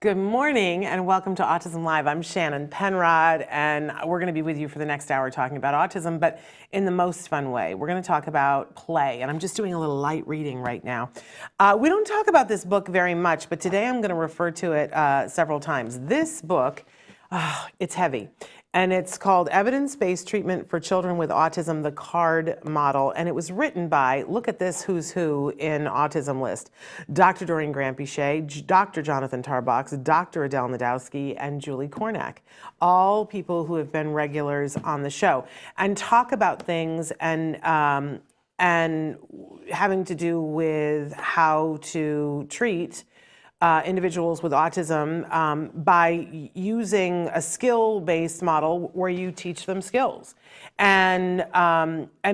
Good morning and welcome to Autism Live. I'm Shannon Penrod and we're going to be with you for the next hour talking about autism, but in the most fun way. We're going to talk about play, and I'm just doing a little light reading right now. We don't talk about this book very much, but today I'm going to refer to it several times. This book, it's heavy. And it's called Evidence-Based Treatment for Children with Autism, the CARD Model. And it was written by, look at this who's who in autism list, Dr. Doreen Granpeesheh, Dr. Jonathan Tarbox, Dr. Adele Nadowski, and Julie Kornack. All people who have been regulars on the show and talk about things and having to do with how to treat individuals with autism by using a skill-based model where you teach them skills. And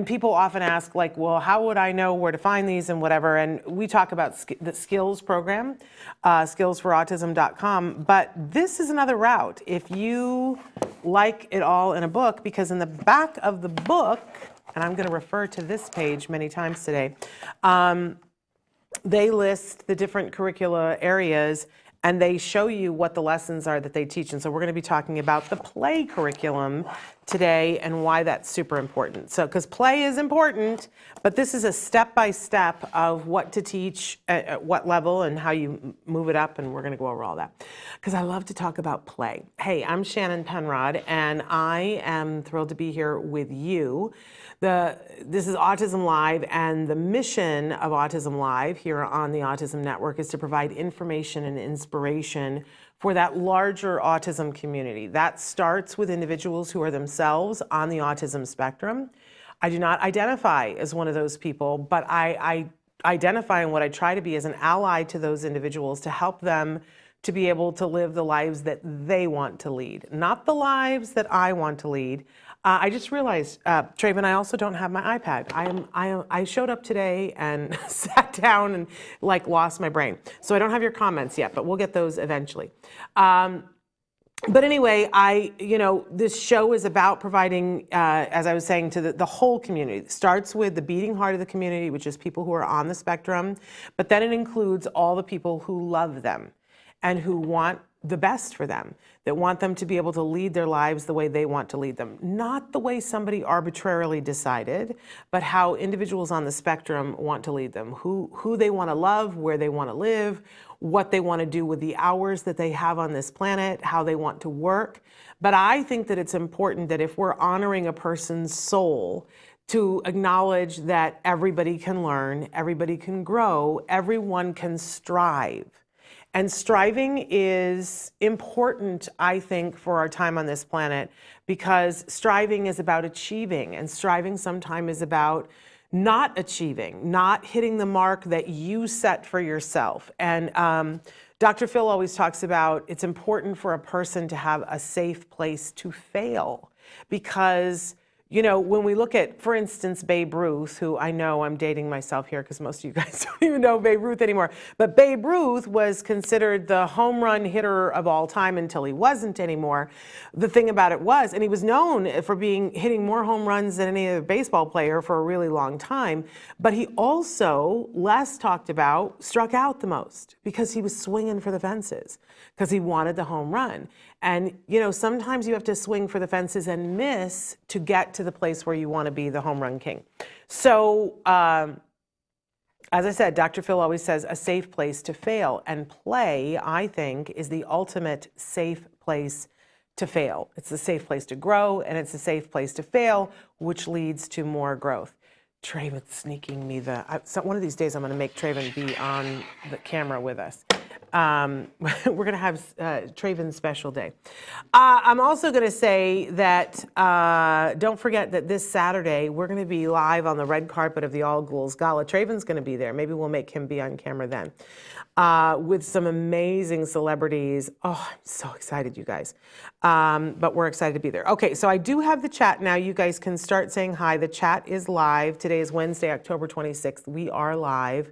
people often ask, like, well, how would I know where to find these and whatever? And we talk about the skills program, skillsforautism.com. But this is another route if you like it all in a book, because in the back of the book, and I'm going to refer to this page many times today, they list the different curricula areas and they show you what the lessons are that they teach. And so we're going to be talking about the play curriculum today and why that's super important. So, because play is important, but this is a step-by-step of what to teach at what level and how you move it up, and we're going to go over all that. Because I love to talk about play. Hey, I'm Shannon Penrod, and I am thrilled to be here with you. This is Autism Live, and the mission of Autism Live here on the Autism Network is to provide information and inspiration for that larger autism community. That starts with individuals who are themselves on the autism spectrum. I do not identify as one of those people, but I identify, and what I try to be, as an ally to those individuals to help them to be able to live the lives that they want to lead, not the lives that I want to lead. I just realized, Traven, I also don't have my iPad. I showed up today and sat down and like lost my brain. So I don't have your comments yet, but we'll get those eventually. But anyway, this show is about providing, as I was saying, to the whole community. It starts with the beating heart of the community, which is people who are on the spectrum, but then it includes all the people who love them and who want the best for them, that want them to be able to lead their lives the way they want to lead them. Not the way somebody arbitrarily decided, but how individuals on the spectrum want to lead them, who they want to love, where they want to live, what they want to do with the hours that they have on this planet, how they want to work. But I think that it's important that if we're honoring a person's soul, to acknowledge that everybody can learn, everybody can grow, everyone can strive. And striving is important, I think, for our time on this planet, because striving is about achieving, and striving sometimes is about not achieving, not hitting the mark that you set for yourself. And Dr. Phil always talks about it's important for a person to have a safe place to fail, because when we look at, for instance, Babe Ruth, who I know I'm dating myself here because most of you guys don't even know Babe Ruth anymore, but Babe Ruth was considered the home run hitter of all time until he wasn't anymore. The thing about it was, and he was known for hitting more home runs than any other baseball player for a really long time, but he also, less talked about, struck out the most because he was swinging for the fences, because he wanted the home run. And, sometimes you have to swing for the fences and miss to get to the place where you want to be the home run king. So, as I said, Dr. Phil always says a safe place to fail. And play, I think, is the ultimate safe place to fail. It's a safe place to grow, and it's a safe place to fail, which leads to more growth. Traven's sneaking me so one of these days I'm going to make Traven be on the camera with us. We're going to have Traven's special day. I'm also going to say that don't forget that this Saturday we're going to be live on the red carpet of the All Ghouls Gala. Traven's going to be there. Maybe we'll make him be on camera then. With some amazing celebrities. Oh, I'm so excited, you guys. But we're excited to be there. Okay, so I do have the chat now. You guys can start saying hi. The chat is live. Today is Wednesday, October 26th. We are live.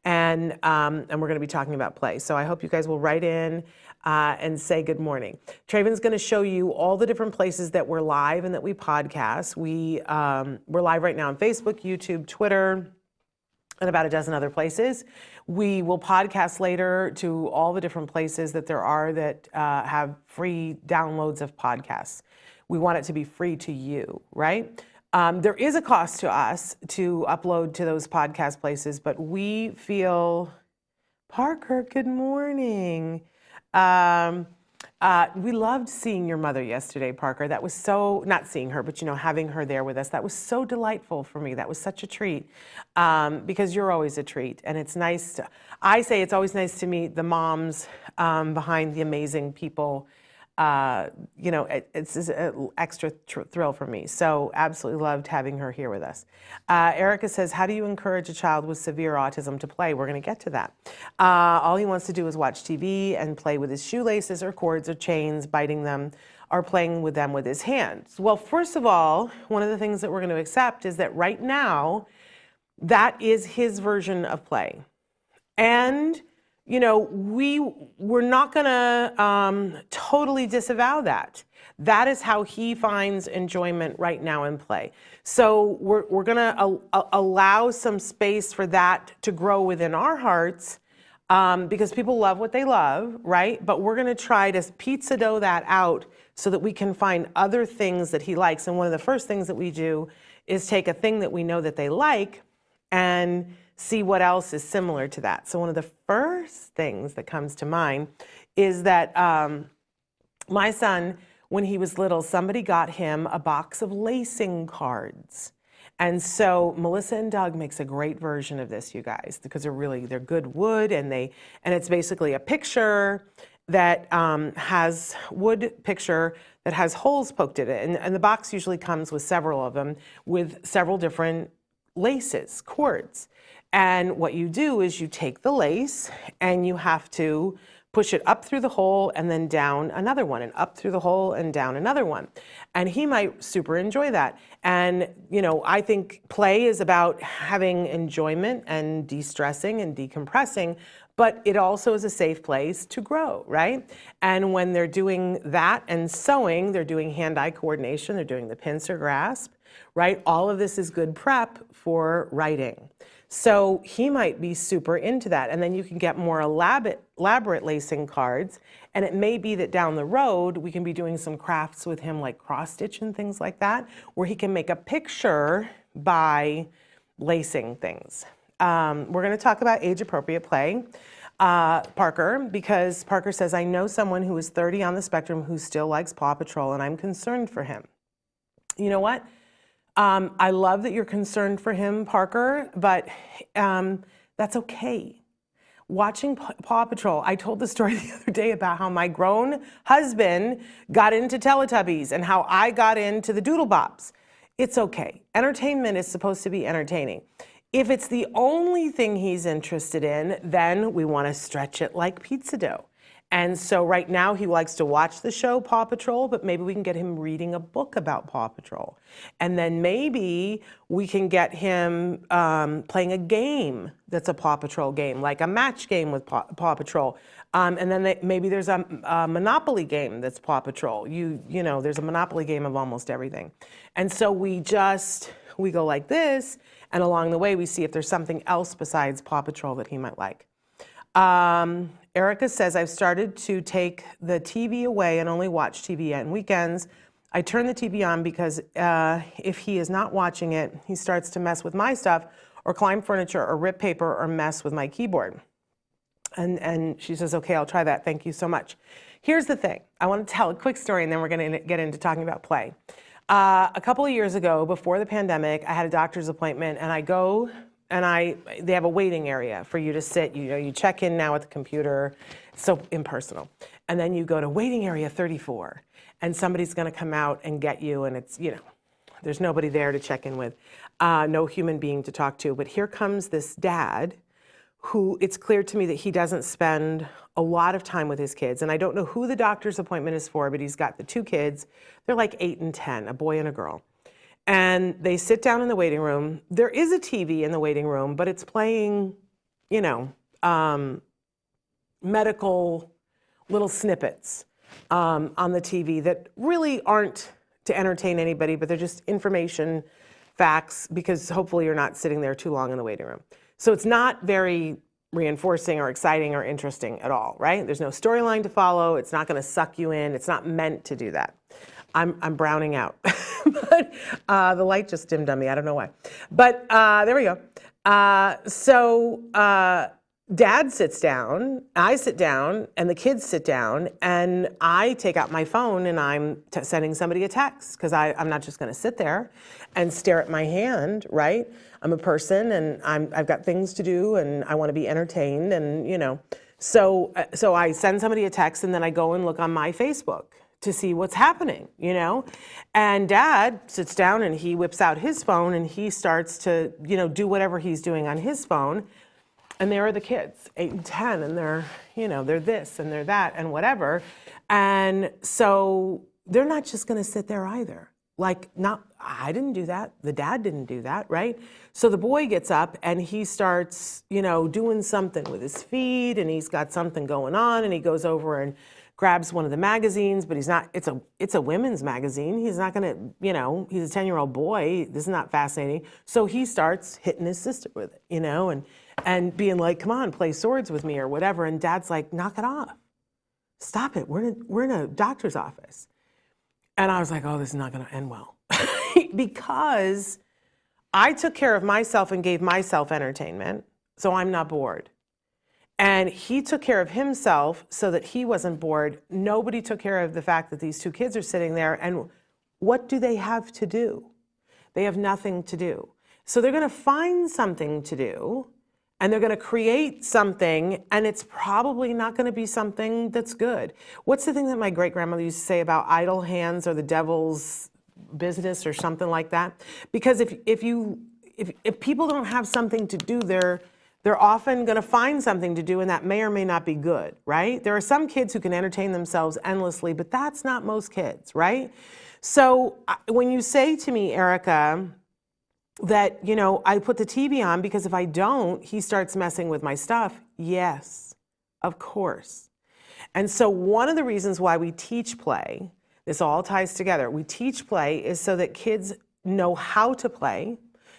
And we're going to be talking about play. So I hope you guys will write in and say good morning. Traven's going to show you all the different places that we're live and that we podcast. We're live right now on Facebook, YouTube, Twitter, and about a dozen other places. We will podcast later to all the different places that there are that have free downloads of podcasts. We want it to be free to you, right? There is a cost to us to upload to those podcast places, but we feel, Parker, good morning. We loved seeing your mother yesterday, Parker. That was so, not seeing her, but having her there with us. That was so delightful for me. That was such a treat because you're always a treat. And it's nice to, I say it's always nice to meet the moms behind the amazing people. It's an extra thrill for me. So absolutely loved having her here with us. Erica says, how do you encourage a child with severe autism to play? We're going to get to that. All he wants to do is watch TV and play with his shoelaces or cords or chains, biting them, or playing with them with his hands. Well, first of all, one of the things that we're going to accept is that right now, that is his version of play. And we're not going to totally disavow that. That is how he finds enjoyment right now in play. So we're going to allow some space for that to grow within our hearts because people love what they love, right? But we're going to try to pizza dough that out so that we can find other things that he likes. And one of the first things that we do is take a thing that we know that they like and see what else is similar to that. So one of the first things that comes to mind is that my son, when he was little, somebody got him a box of lacing cards. And so Melissa and Doug makes a great version of this, you guys, because they're good wood, and it's basically a picture that has wood picture that has holes poked in it. And the box usually comes with several of them with several different laces, cords. And what you do is you take the lace and you have to push it up through the hole and then down another one, and up through the hole and down another one. And he might super enjoy that. And, I think play is about having enjoyment and de-stressing and decompressing, but it also is a safe place to grow, right? And when they're doing that and sewing, they're doing hand-eye coordination, they're doing the pincer grasp, right? All of this is good prep for writing. So he might be super into that. And then you can get more elaborate lacing cards. And it may be that down the road, we can be doing some crafts with him, like cross stitch and things like that, where he can make a picture by lacing things. We're going to talk about age-appropriate play, Parker, because Parker says, I know someone who is 30 on the spectrum who still likes Paw Patrol, and I'm concerned for him. You know what? I love that you're concerned for him, Parker, but that's okay. Watching Paw Patrol, I told the story the other day about how my grown husband got into Teletubbies and how I got into the Doodle Bops. It's okay. Entertainment is supposed to be entertaining. If it's the only thing he's interested in, then we want to stretch it like pizza dough. And so right now he likes to watch the show Paw Patrol, but maybe we can get him reading a book about Paw Patrol. And then maybe we can get him playing a game that's a Paw Patrol game, like a match game with Paw Patrol. And then maybe there's a Monopoly game that's Paw Patrol. There's a Monopoly game of almost everything. And so we go like this, and along the way we see if there's something else besides Paw Patrol that he might like. Erica says, I've started to take the TV away and only watch TV on weekends. I turn the TV on because if he is not watching it, he starts to mess with my stuff or climb furniture or rip paper or mess with my keyboard. And she says, okay, I'll try that. Thank you so much. Here's the thing. I want to tell a quick story, and then we're going to get into talking about play. A couple of years ago, before the pandemic, I had a doctor's appointment, and I go and they have a waiting area for you to sit. You check in now at the computer. It's so impersonal. And then you go to waiting area 34, and somebody's going to come out and get you, and it's, there's nobody there to check in with, no human being to talk to. But here comes this dad who, it's clear to me that he doesn't spend a lot of time with his kids. And I don't know who the doctor's appointment is for, but he's got the two kids. They're like 8 and 10, a boy and a girl. And they sit down in the waiting room. There is a TV in the waiting room, but it's playing, medical little snippets on the TV that really aren't to entertain anybody, but they're just information, facts, because hopefully you're not sitting there too long in the waiting room. So it's not very reinforcing or exciting or interesting at all, right? There's no storyline to follow. It's not going to suck you in. It's not meant to do that. I'm browning out, but the light just dimmed on me. I don't know why, but there we go. Dad sits down, I sit down, and the kids sit down, and I take out my phone and I'm sending somebody a text because I'm not just going to sit there and stare at my hand, right? I'm a person and I've got things to do and I want to be entertained, and so I send somebody a text and then I go and look on my Facebook to see what's happening, and Dad sits down and he whips out his phone and he starts to, do whatever he's doing on his phone. And there are the kids, 8 and 10, and they're, they're this and they're that and whatever. And so they're not just going to sit there either. I didn't do that. The dad didn't do that, right? So the boy gets up and he starts, doing something with his feet, and he's got something going on, and he goes over and grabs one of the magazines, but it's a women's magazine. He's not going to, he's a 10-year-old boy. This is not fascinating. So he starts hitting his sister with it, and being like, come on, play swords with me or whatever. And Dad's like, knock it off. Stop it. We're in a doctor's office. And I was like, oh, this is not going to end well. Because I took care of myself and gave myself entertainment, so I'm not bored. And he took care of himself so that he wasn't bored. Nobody took care of the fact that these two kids are sitting there, and what do they have to do? They have nothing to do. So they're going to find something to do, and they're going to create something, and it's probably not going to be something that's good. What's the thing that my great-grandmother used to say about idle hands or the devil's business or something like that? Because if people don't have something to do, they're often going to find something to do, and that may or may not be good, right? There are some kids who can entertain themselves endlessly, but that's not most kids, right? So when you say to me, Erica, that, I put the TV on because if I don't, he starts messing with my stuff. Yes, of course. And so one of the reasons why we teach play, this all ties together, we teach play is so that kids know how to play,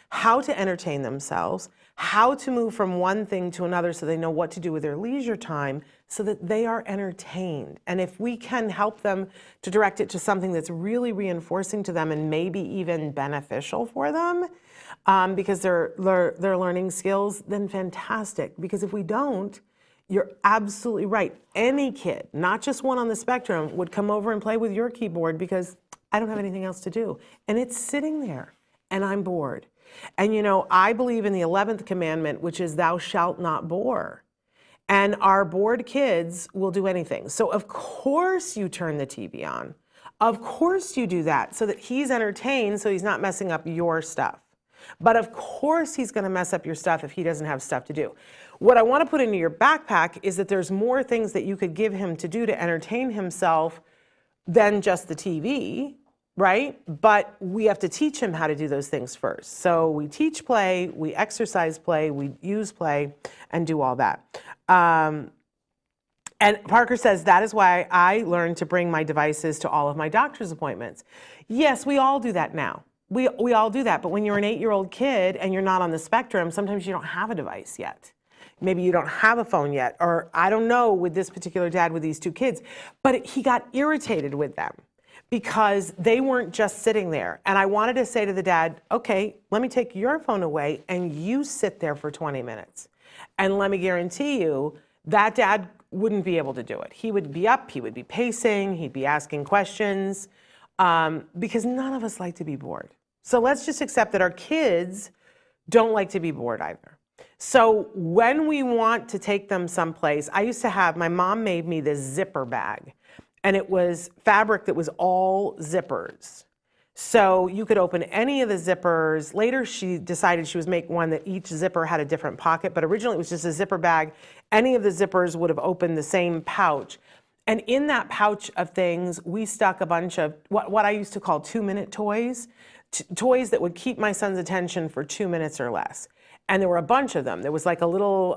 how to entertain themselves, how to move from one thing to another so they know what to do with their leisure time so that they are entertained. And if we can help them to direct it to something that's really reinforcing to them and maybe even beneficial for them, because they're learning skills, then fantastic. Because if we don't, you're absolutely right. Any kid, not just one on the spectrum, would come over and play with your keyboard because I don't have anything else to do. And it's sitting there and I'm bored. And I believe in the 11th commandment, which is thou shalt not bore. And our bored kids will do anything. So of course you turn the TV on. Of course you do that so that he's entertained, so he's not messing up your stuff. But of course he's going to mess up your stuff if he doesn't have stuff to do. What I want to put into your backpack is that there's more things that you could give him to do to entertain himself than just the TV, right? But we have to teach him how to do those things first. So we teach play, we exercise play, we use play, and do all that. And Parker says, that is why I learned to bring my devices to all of my doctor's appointments. Yes, we all do that now. We all do that. But when you're an 8-year-old kid and you're not on the spectrum, sometimes you don't have a device yet. Maybe you don't have a phone yet. Or I don't know with this particular dad with these two kids. But he got irritated with them because they weren't just sitting there. And I wanted to say to the dad, okay, let me take your phone away and you sit there for 20 minutes. And let me guarantee you, that dad wouldn't be able to do it. He would be up, he would be pacing, he'd be asking questions, because none of us like to be bored. So let's just accept that our kids don't like to be bored either. So when we want to take them someplace, I used to have, my mom made me this zipper bag, and it was fabric that was all zippers. So you could open any of the zippers. Later, she decided she was making one that each zipper had a different pocket, but originally it was just a zipper bag. Any of the zippers would have opened the same pouch. And in that pouch of things, we stuck a bunch of what I used to call 2-minute toys, toys that would keep my son's attention for 2 minutes or less. And there were a bunch of them. There was like a little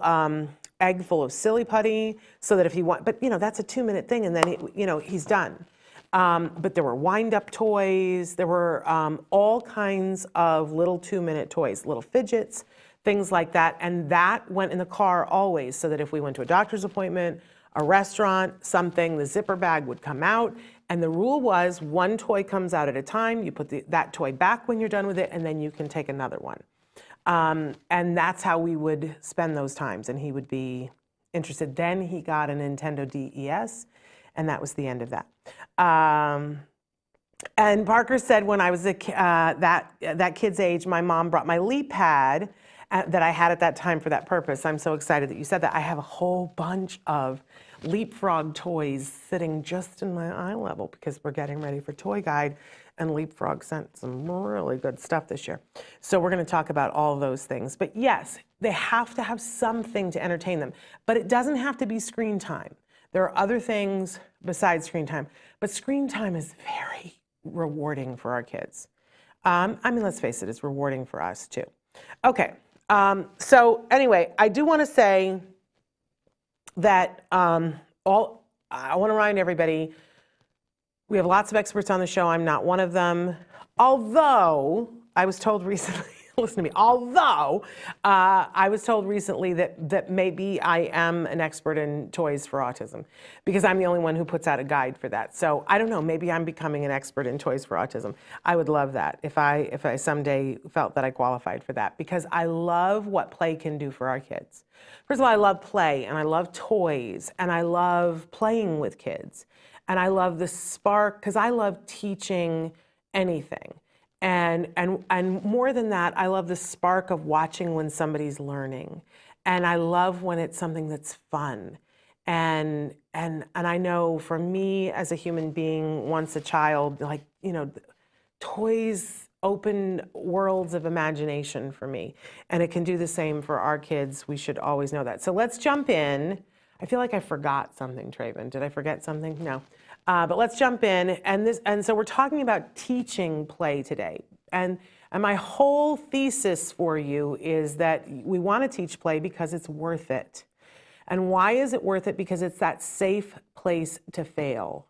egg full of silly putty, so that if he want, but that's a 2-minute thing, and then he's done. But there were wind-up toys. There were all kinds of little 2-minute toys, little fidgets, things like that. And that went in the car always, so that if we went to a doctor's appointment, a restaurant, something, the zipper bag would come out. And the rule was one toy comes out at a time. You put that toy back when you're done with it, and then you can take another one. And that's how we would spend those times. And he would be interested. Then he got a Nintendo DES, and that was the end of that. And Parker said, when I was that kid's age, my mom brought my Leap pad that I had at that time for that purpose. I'm so excited that you said that. I have a whole bunch of Leapfrog toys sitting just in my eye level because we're getting ready for Toy Guide, and Leapfrog sent some really good stuff this year. So we're going to talk about all those things. But yes, they have to have something to entertain them, but it doesn't have to be screen time. There are other things besides screen time, but screen time is very rewarding for our kids. I mean, let's face it, it's rewarding for us too. Okay, so anyway, I do want to say that I want to remind everybody, we have lots of experts on the show. I'm not one of them. Although I was told recently, listen to me, although I was told recently that maybe I am an expert in toys for autism, because I'm the only one who puts out a guide for that. So I don't know, maybe I'm becoming an expert in toys for autism. I would love that if I someday felt that I qualified for that, because I love what play can do for our kids. First of all, I love play, and I love toys, and I love playing with kids. And I love the spark, because I love teaching anything. And more than that, I love the spark of watching when somebody's learning. And I love when it's something that's fun. And I know for me as a human being, once a child, like, you know, toys open worlds of imagination for me. And it can do the same for our kids. We should always know that. So let's jump in. I feel like I forgot something, Traven. Did I forget something? No. But let's jump in. And so we're talking about teaching play today. And my whole thesis for you is that we want to teach play because it's worth it. And why is it worth it? Because it's that safe place to fail.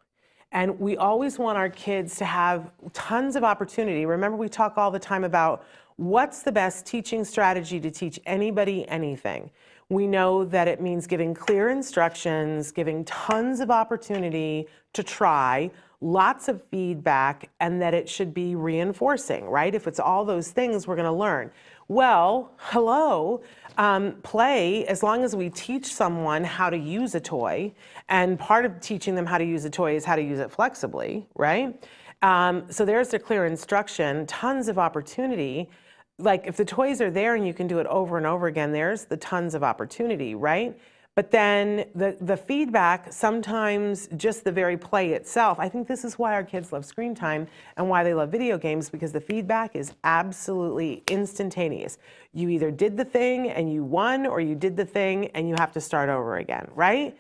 And we always want our kids to have tons of opportunity. Remember, we talk all the time about what's the best teaching strategy to teach anybody anything. We know that it means giving clear instructions, giving tons of opportunity to try, lots of feedback, and that it should be reinforcing, right? If it's all those things, we're going to learn. Well, hello, play, as long as we teach someone how to use a toy, and part of teaching them how to use a toy is how to use it flexibly, right? So there's the clear instruction, tons of opportunity. Like if the toys are there and you can do it over and over again, there's the tons of opportunity, right? But then the feedback, sometimes just the very play itself, I think this is why our kids love screen time and why they love video games, because the feedback is absolutely instantaneous. You either did the thing and you won, or you did the thing and you have to start over again, right?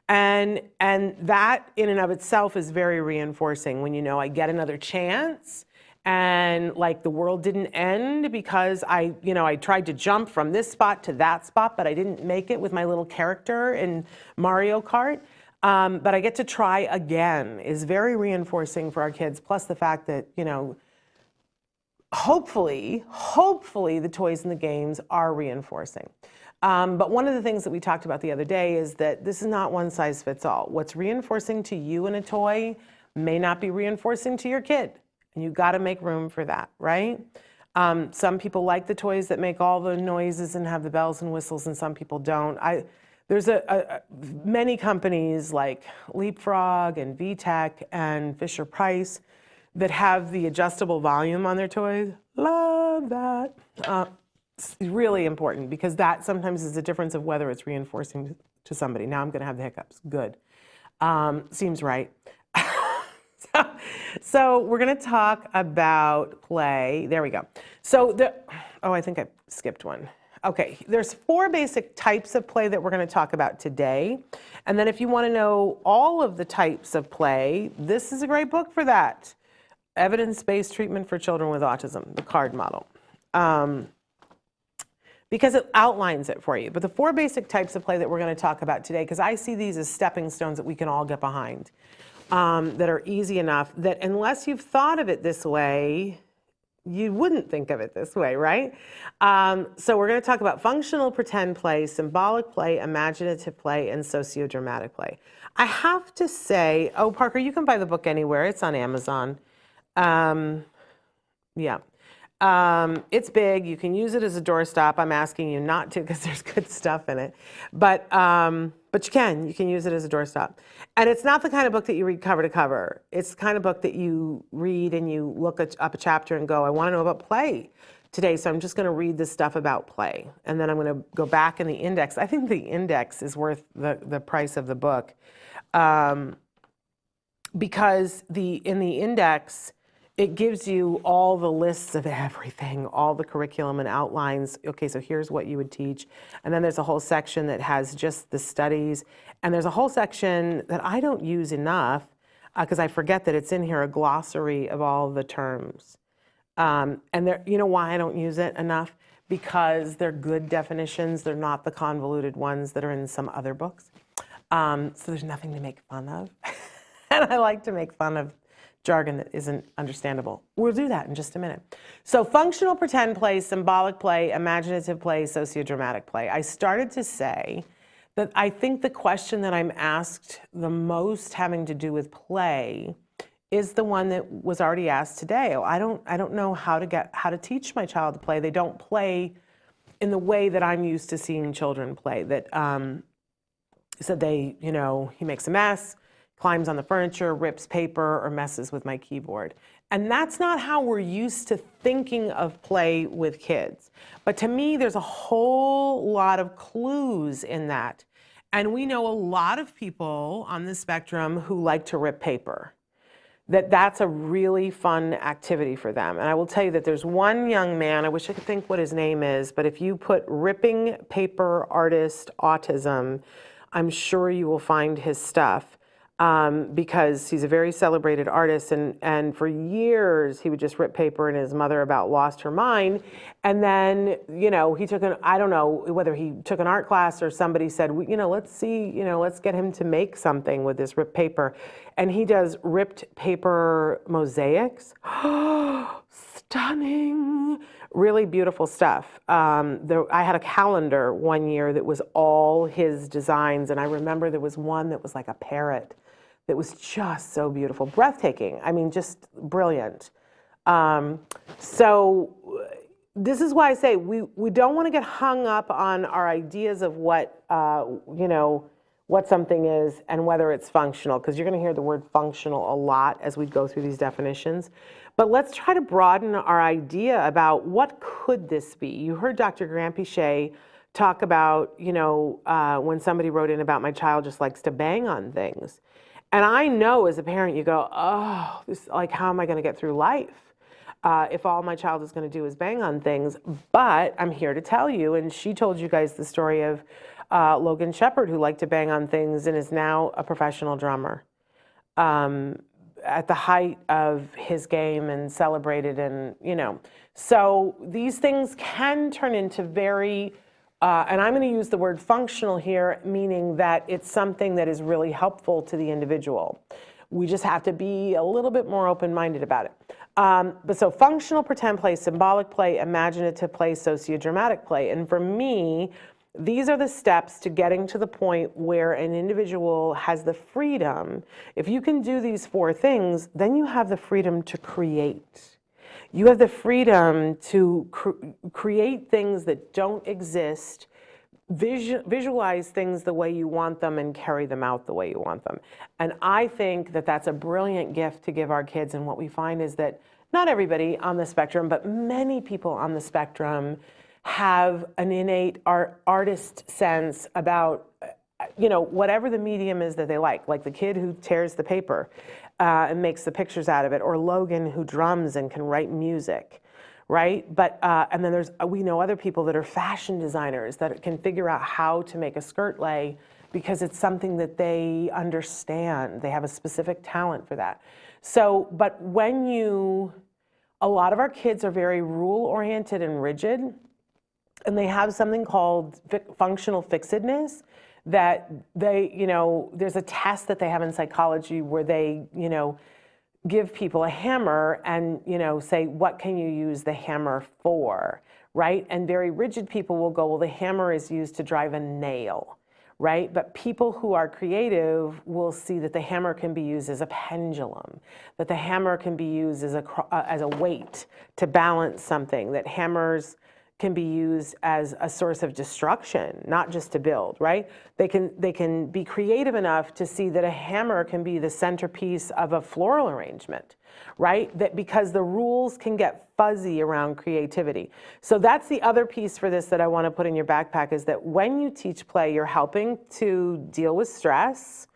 And that in and of itself is very reinforcing when you know I get another chance. And like the world didn't end because I tried to jump from this spot to that spot, but I didn't make it with my little character in Mario Kart. But I get to try again is very reinforcing for our kids. Plus the fact that, you know, hopefully the toys and the games are reinforcing. But one of the things that we talked about the other day is that this is not one size fits all. What's reinforcing to you in a toy may not be reinforcing to your kid. And you got to make room for that, right? Some people like the toys that make all the noises and have the bells and whistles, and some people don't. There's many companies like Leapfrog and VTech and Fisher-Price that have the adjustable volume on their toys. Love that. It's really important because that sometimes is the difference of whether it's reinforcing to somebody. Now I'm going to have the hiccups. Good. Seems right. So we're going to talk about play. There we go. So I think I skipped one. Okay, there's 4 basic types of play that we're going to talk about today. And then if you want to know all of the types of play, this is a great book for that. Evidence-Based Treatment for Children with Autism, the CARD model. Because it outlines it for you. But the 4 basic types of play that we're going to talk about today, because I see these as stepping stones that we can all get behind. That are easy enough that unless you've thought of it this way, you wouldn't think of it this way, right? So we're going to talk about functional pretend play, symbolic play, imaginative play, and sociodramatic play. I have to say, oh, Parker, you can buy the book anywhere. It's on Amazon. Yeah. It's big. You can use it as a doorstop. I'm asking you not to because there's good stuff in it. But you can use it as a doorstop. And it's not the kind of book that you read cover to cover. It's the kind of book that you read and you look up a chapter and go, I want to know about play today, so I'm just going to read this stuff about play. And then I'm going to go back in the index. I think the index is worth the price of the book. Because in the index, it gives you all the lists of everything, all the curriculum and outlines. Okay, so here's what you would teach. And then there's a whole section that has just the studies. And there's a whole section that I don't use enough because I forget that it's in here, a glossary of all the terms. And you know why I don't use it enough? Because they're good definitions. They're not the convoluted ones that are in some other books. So there's nothing to make fun of. And I like to make fun of jargon that isn't understandable. We'll do that in just a minute. So functional pretend play, symbolic play, imaginative play, sociodramatic play. I started to say that I think the question that I'm asked the most having to do with play is the one that was already asked today. Oh, I don't know how to teach my child to play. They don't play in the way that I'm used to seeing children play. That so he makes a mess, climbs on the furniture, rips paper, or messes with my keyboard. And that's not how we're used to thinking of play with kids. But to me, there's a whole lot of clues in that. And we know a lot of people on the spectrum who like to rip paper. That's a really fun activity for them. And I will tell you that there's one young man, I wish I could think what his name is, but if you put ripping paper artist autism, I'm sure you will find his stuff. Because he's a very celebrated artist, and for years he would just rip paper, and his mother about lost her mind. And then, he took I don't know whether he took an art class or somebody said, let's get him to make something with this ripped paper. And he does ripped paper mosaics. Stunning, really beautiful stuff. I had a calendar one year that was all his designs, and I remember there was one that was like a parrot that was just so beautiful, breathtaking. I mean, just brilliant. So this is why I say we don't want to get hung up on our ideas of what something is and whether it's functional, because you're going to hear the word functional a lot as we go through these definitions. But let's try to broaden our idea about what could this be. You heard Dr. Grampiche talk about, when somebody wrote in about my child just likes to bang on things. And I know as a parent, you go, oh, how am I going to get through life if all my child is going to do is bang on things? But I'm here to tell you, and she told you guys the story of Logan Shepard, who liked to bang on things and is now a professional drummer at the height of his game and celebrated. And, so these things can turn into very, and I'm going to use the word functional here, meaning that it's something that is really helpful to the individual. We just have to be a little bit more open-minded about it. But so functional pretend play, symbolic play, imaginative play, sociodramatic play. And for me, these are the steps to getting to the point where an individual has the freedom. If you can do these 4 things, then you have the freedom to create. You have the freedom to create things that don't exist, visualize things the way you want them, and carry them out the way you want them. And I think that that's a brilliant gift to give our kids. And what we find is that not everybody on the spectrum, but many people on the spectrum have an innate artist sense about, whatever the medium is that they like the kid who tears the paper and makes the pictures out of it, or Logan who drums and can write music, right? But, and then we know other people that are fashion designers that can figure out how to make a skirt lay because it's something that they understand. They have a specific talent for that. So, but a lot of our kids are very rule-oriented and rigid, and they have something called functional fixedness that there's a test that they have in psychology where they, give people a hammer and, say, what can you use the hammer for, right? And very rigid people will go, well, the hammer is used to drive a nail, right? But people who are creative will see that the hammer can be used as a pendulum, that the hammer can be used as a weight to balance something, that hammers can be used as a source of destruction, not just to build, right? They can be creative enough to see that a hammer can be the centerpiece of a floral arrangement, right? That because the rules can get fuzzy around creativity. So that's the other piece for this that I want to put in your backpack, is that when you teach play, you're helping to deal with stress,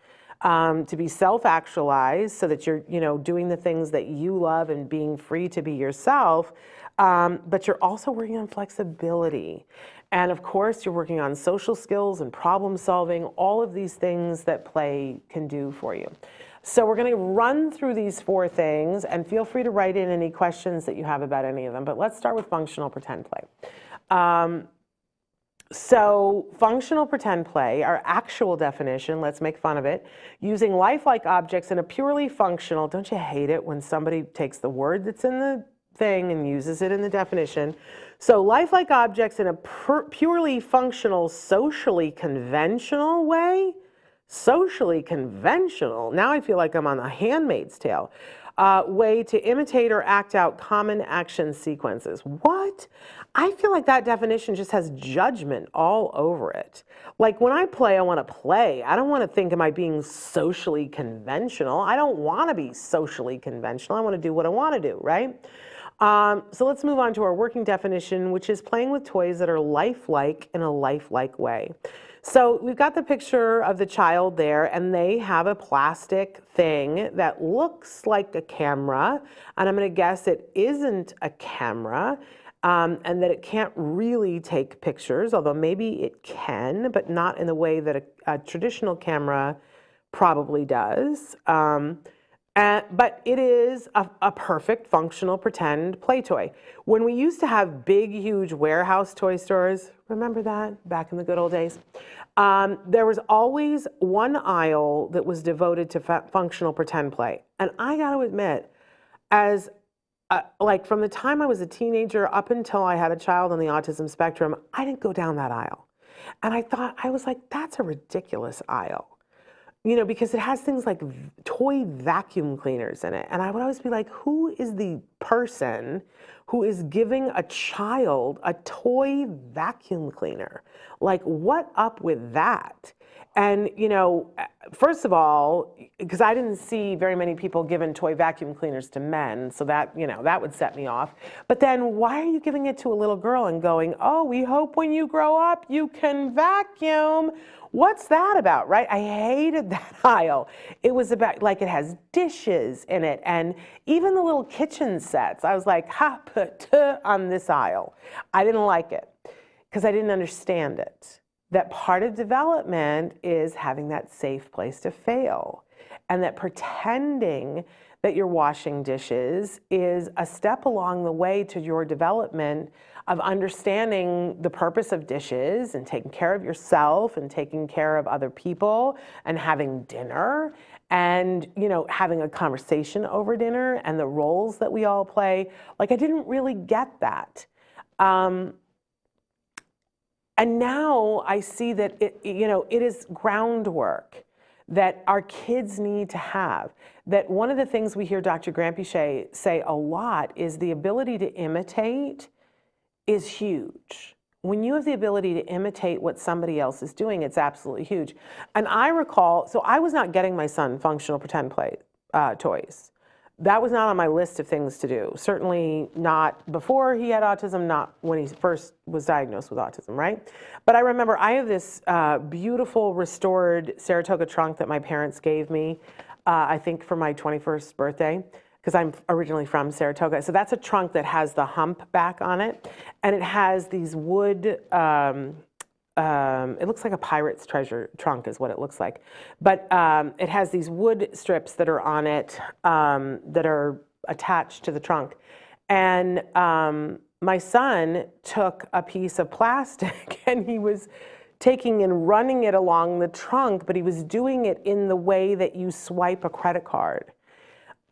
to be self-actualized so that you're, doing the things that you love and being free to be yourself. But you're also working on flexibility. And of course, you're working on social skills and problem solving, all of these things that play can do for you. So we're going to run through these 4 things, and feel free to write in any questions that you have about any of them. But let's start with functional pretend play. So functional pretend play, our actual definition, let's make fun of it, using lifelike objects in a purely functional, don't you hate it when somebody takes the word that's in the thing and uses it in the definition? So lifelike objects in a purely functional, socially conventional way. Socially conventional, now I feel like I'm on The Handmaid's Tale, way to imitate or act out common action sequences. What? I feel like that definition just has judgment all over it. Like when I play, I want to play. I don't want to think, am I being socially conventional? I don't want to be socially conventional. I want to do what I want to do, right? So let's move on to our working definition, which is playing with toys that are lifelike in a lifelike way. So we've got the picture of the child there, and they have a plastic thing that looks like a camera, and I'm going to guess it isn't a camera, and that it can't really take pictures, although maybe it can, but not in the way that a traditional camera probably does. But it is a perfect functional pretend play toy. When we used to have big, huge warehouse toy stores, remember that back in the good old days? There was always one aisle that was devoted to functional pretend play. And I got to admit, like from the time I was a teenager up until I had a child on the autism spectrum, I didn't go down that aisle. And I was like, that's a ridiculous aisle. Because it has things like toy vacuum cleaners in it. And I would always be like, who is the person who is giving a child a toy vacuum cleaner? Like, what up with that? And, first of all, because I didn't see very many people giving toy vacuum cleaners to men, so that, that would set me off. But then why are you giving it to a little girl and going, oh, we hope when you grow up you can vacuum? What's that about, right? I hated that aisle. It was about, like, it has dishes in it, and even the little kitchen sets. I was like, ha, put on this aisle. I didn't like it because I didn't understand it. That part of development is having that safe place to fail, and that pretending that you're washing dishes is a step along the way to your development of understanding the purpose of dishes and taking care of yourself and taking care of other people and having dinner and, having a conversation over dinner and the roles that we all play. Like, I didn't really get that. And now I see that it is groundwork that our kids need to have. That one of the things we hear Dr. Grampiche say a lot is the ability to imitate is huge. When you have the ability to imitate what somebody else is doing, it's absolutely huge. And I recall, so I was not getting my son functional pretend play toys. That was not on my list of things to do. Certainly not before he had autism, not when he first was diagnosed with autism, right? But I remember I have this beautiful restored Saratoga trunk that my parents gave me, I think for my 21st birthday, because I'm originally from Saratoga. So that's a trunk that has the hump back on it, and it has these wood, it looks like a pirate's treasure trunk is what it looks like. But it has these wood strips that are on it that are attached to the trunk. And my son took a piece of plastic and he was taking and running it along the trunk, but he was doing it in the way that you swipe a credit card.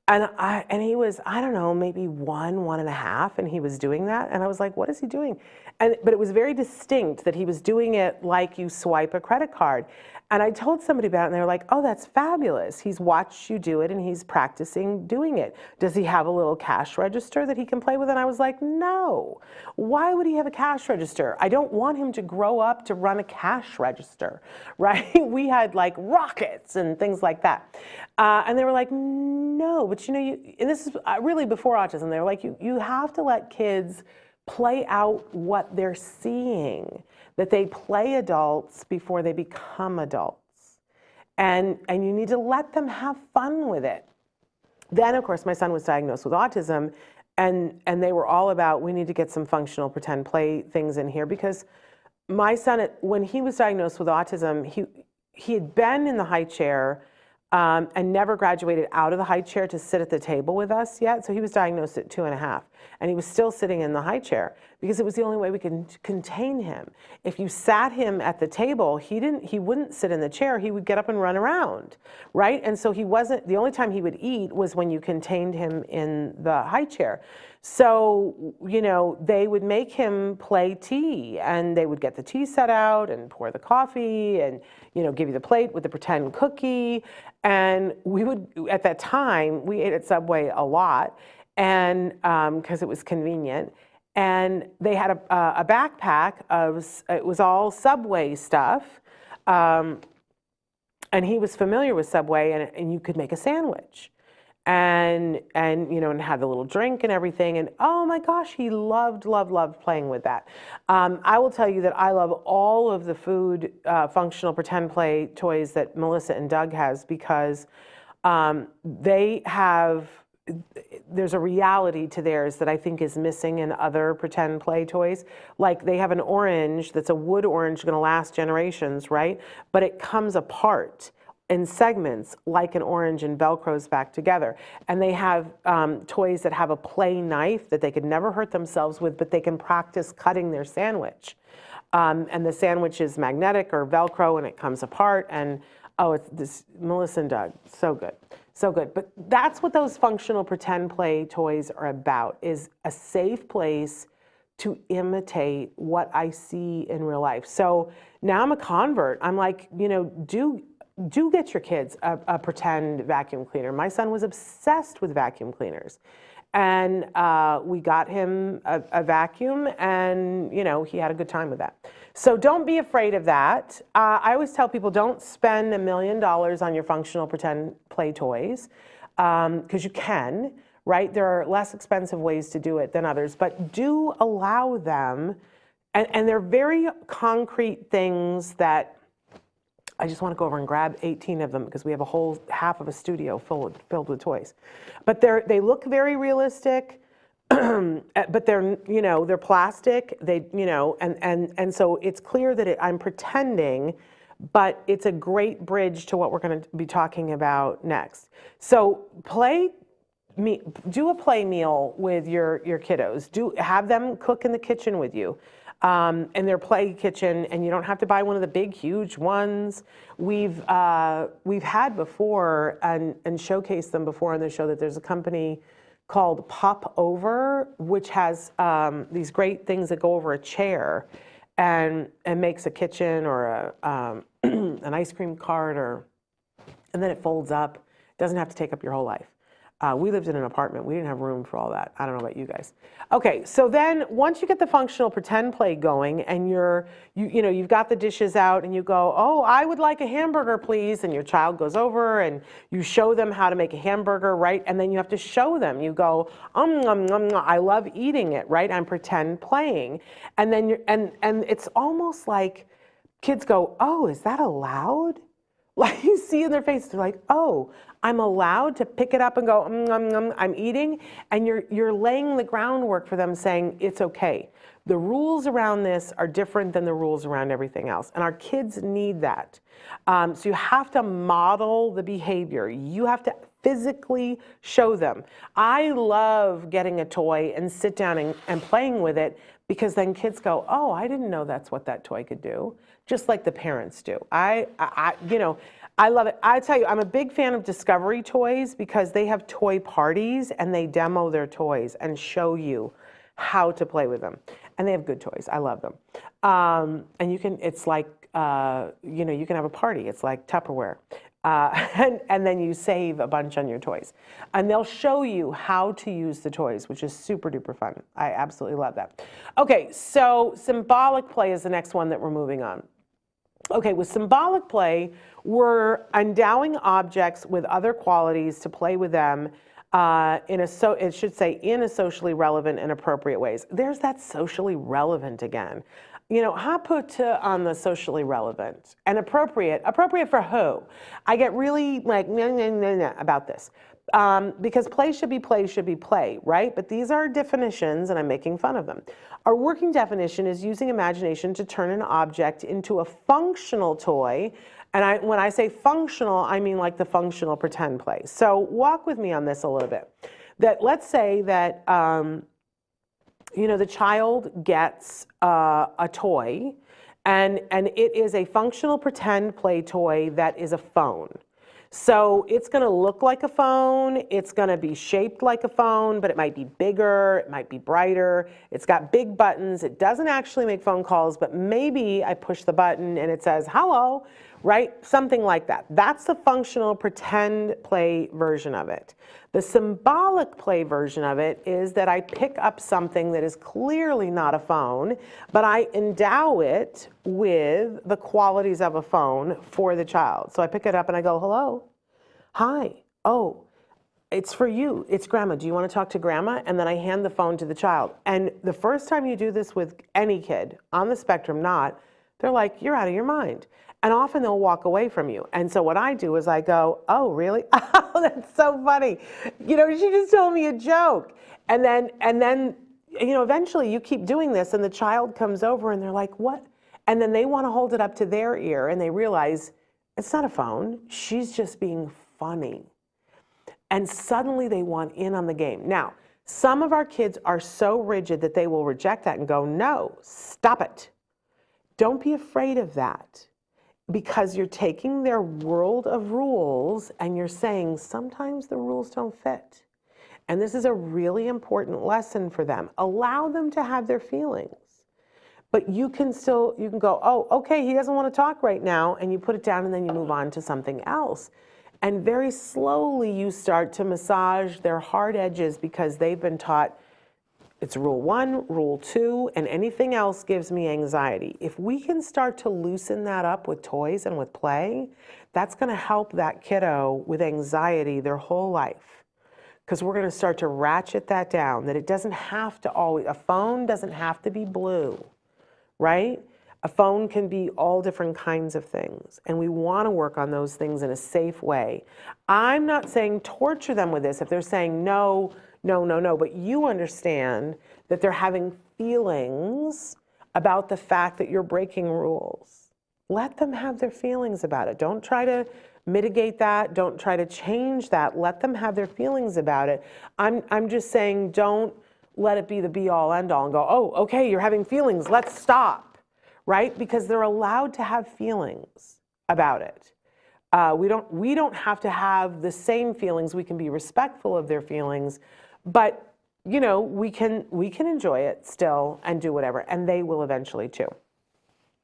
And he was, I don't know, maybe 1.5, and he was doing that. And I was like, what is he doing? But it was very distinct that he was doing it like you swipe a credit card. And I told somebody about it, and they were like, oh, that's fabulous. He's watched you do it, and he's practicing doing it. Does he have a little cash register that he can play with? And I was like, no. Why would he have a cash register? I don't want him to grow up to run a cash register, right? We had like rockets and things like that. And they were like, no, but and this is really before autism, they were like, you have to let kids play out what they're seeing, that they play adults before they become adults. And you need to let them have fun with it. Then, of course, my son was diagnosed with autism, and they were all about, we need to get some functional pretend play things in here, because my son, when he was diagnosed with autism, he had been in the high chair and never graduated out of the high chair to sit at the table with us yet. So he was diagnosed at 2.5, and he was still sitting in the high chair because it was the only way we could contain him. If you sat him at the table, he wouldn't sit in the chair. He would get up and run around, right? And so the only time he would eat was when you contained him in the high chair. So, they would make him play tea, and they would get the tea set out and pour the coffee and, give you the plate with the pretend cookie. And we would, at that time, we ate at Subway a lot, and because it was convenient. And they had a backpack it was all Subway stuff. And he was familiar with Subway, and you could make a sandwich. And had the little drink and everything. And oh my gosh, he loved playing with that. I will tell you that I love all of the food functional pretend play toys that Melissa and Doug has, because there's a reality to theirs that I think is missing in other pretend play toys. Like, they have an orange that's a wood orange, going to last generations, right? But it comes apart in segments like an orange and Velcros back together. And they have toys that have a play knife that they could never hurt themselves with, but they can practice cutting their sandwich. And the sandwich is magnetic or Velcro, and it comes apart. And it's this Melissa and Doug, so good. So good. But that's what those functional pretend play toys are about, is a safe place to imitate what I see in real life. So now I'm a convert. I'm like, do get your kids a pretend vacuum cleaner. My son was obsessed with vacuum cleaners. And we got him a vacuum, and he had a good time with that. So don't be afraid of that. I always tell people, don't spend $1 million on your functional pretend play toys, because you can, right? There are less expensive ways to do it than others, but do allow them. And they're very concrete things that I just want to go over and grab 18 of them, because we have a whole half of a studio filled with toys. But they look very realistic, but they're plastic. And so it's clear that I'm pretending, but it's a great bridge to what we're going to be talking about next. So do a play meal with your kiddos. Have them cook in the kitchen with you. In their play kitchen, and you don't have to buy one of the big, huge ones. We've had before and showcased them before on the show, that there's a company called Pop Over, which has these great things that go over a chair and makes a kitchen or an ice cream cart, and then it folds up. It doesn't have to take up your whole life. We lived in an apartment. We didn't have room for all that. I don't know about you guys. Okay, so then once you get the functional pretend play going, and you've got the dishes out, and you go, oh, I would like a hamburger, please. And your child goes over, and you show them how to make a hamburger, right? And then you have to show them. You go, I love eating it, right? I'm pretend playing. And then and it's almost like kids go, oh, is that allowed? Like, you see in their face, they're like, oh, I'm allowed to pick it up and go, I'm eating. And you're laying the groundwork for them, saying it's okay. The rules around this are different than the rules around everything else. And our kids need that. So you have to model the behavior. You have to physically show them. I love getting a toy and sit down and playing with it, because then kids go, oh, I didn't know that's what that toy could do. Just like the parents do. I love it. I tell you, I'm a big fan of Discovery Toys because they have toy parties and they demo their toys and show you how to play with them. And they have good toys. I love them. And you can, it's like, you know, you can have a party. It's like Tupperware. And then you save a bunch on your toys. And they'll show you how to use the toys, which is super duper fun. I absolutely love that. Okay, so symbolic play is the next one that we're moving on. Okay, with symbolic play, we're endowing objects with other qualities to play with them in a socially relevant and appropriate ways. There's that socially relevant again. You know, how put on the socially relevant and appropriate. Appropriate for who? I get really like about this. Because play should be play, right? But these are definitions and I'm making fun of them. Our working definition is using imagination to turn an object into a functional toy. And when I say functional, I mean like the functional pretend play. So walk with me on this a little bit. That let's say that, you know, the child gets a toy and it is a functional pretend play toy that is a phone. So it's going to look like a phone, it's going to be shaped like a phone, but it might be bigger, it might be brighter, it's got big buttons, it doesn't actually make phone calls, but maybe I push the button and it says, hello, right? Something like that. That's the functional pretend play version of it. The symbolic play version of it is that I pick up something that is clearly not a phone, but I endow it with the qualities of a phone for the child. So I pick it up and I go, hello, hi, oh, it's for you, it's grandma, do you want to talk to grandma? And then I hand the phone to the child. And the first time you do this with any kid, on the spectrum not, they're like, you're out of your mind. And often they'll walk away from you. And so what I do is I go, oh, really? Oh, that's so funny. You know, she just told me a joke. And then, you know, eventually you keep doing this and the child comes over and they're like, what? And then they want to hold it up to their ear and they realize it's not a phone. She's just being funny. And suddenly they want in on the game. Now, some of our kids are so rigid that they will reject that and go, no, stop it. Don't be afraid of that. Because you're taking their world of rules and you're saying sometimes the rules don't fit. And this is a really important lesson for them. Allow them to have their feelings. But you can go, oh, okay, he doesn't want to talk right now, and you put it down and then you move on to something else. And very slowly you start to massage their hard edges because they've been taught it's rule 1, rule 2, and anything else gives me anxiety. If we can start to loosen that up with toys and with play, that's going to help that kiddo with anxiety their whole life. Because we're going to start to ratchet that down, that it doesn't have to always, a phone doesn't have to be blue, right? A phone can be all different kinds of things, and we want to work on those things in a safe way. I'm not saying torture them with this. If they're saying no, but you understand that they're having feelings about the fact that you're breaking rules. Let them have their feelings about it. Don't try to mitigate that. Don't try to change that. Let them have their feelings about it. I'm just saying don't let it be the be-all, end-all and go, oh, okay, you're having feelings, let's stop, right? Because they're allowed to have feelings about it. We don't have to have the same feelings. We can be respectful of their feelings, but you know, we can enjoy it still and do whatever, and they will eventually too.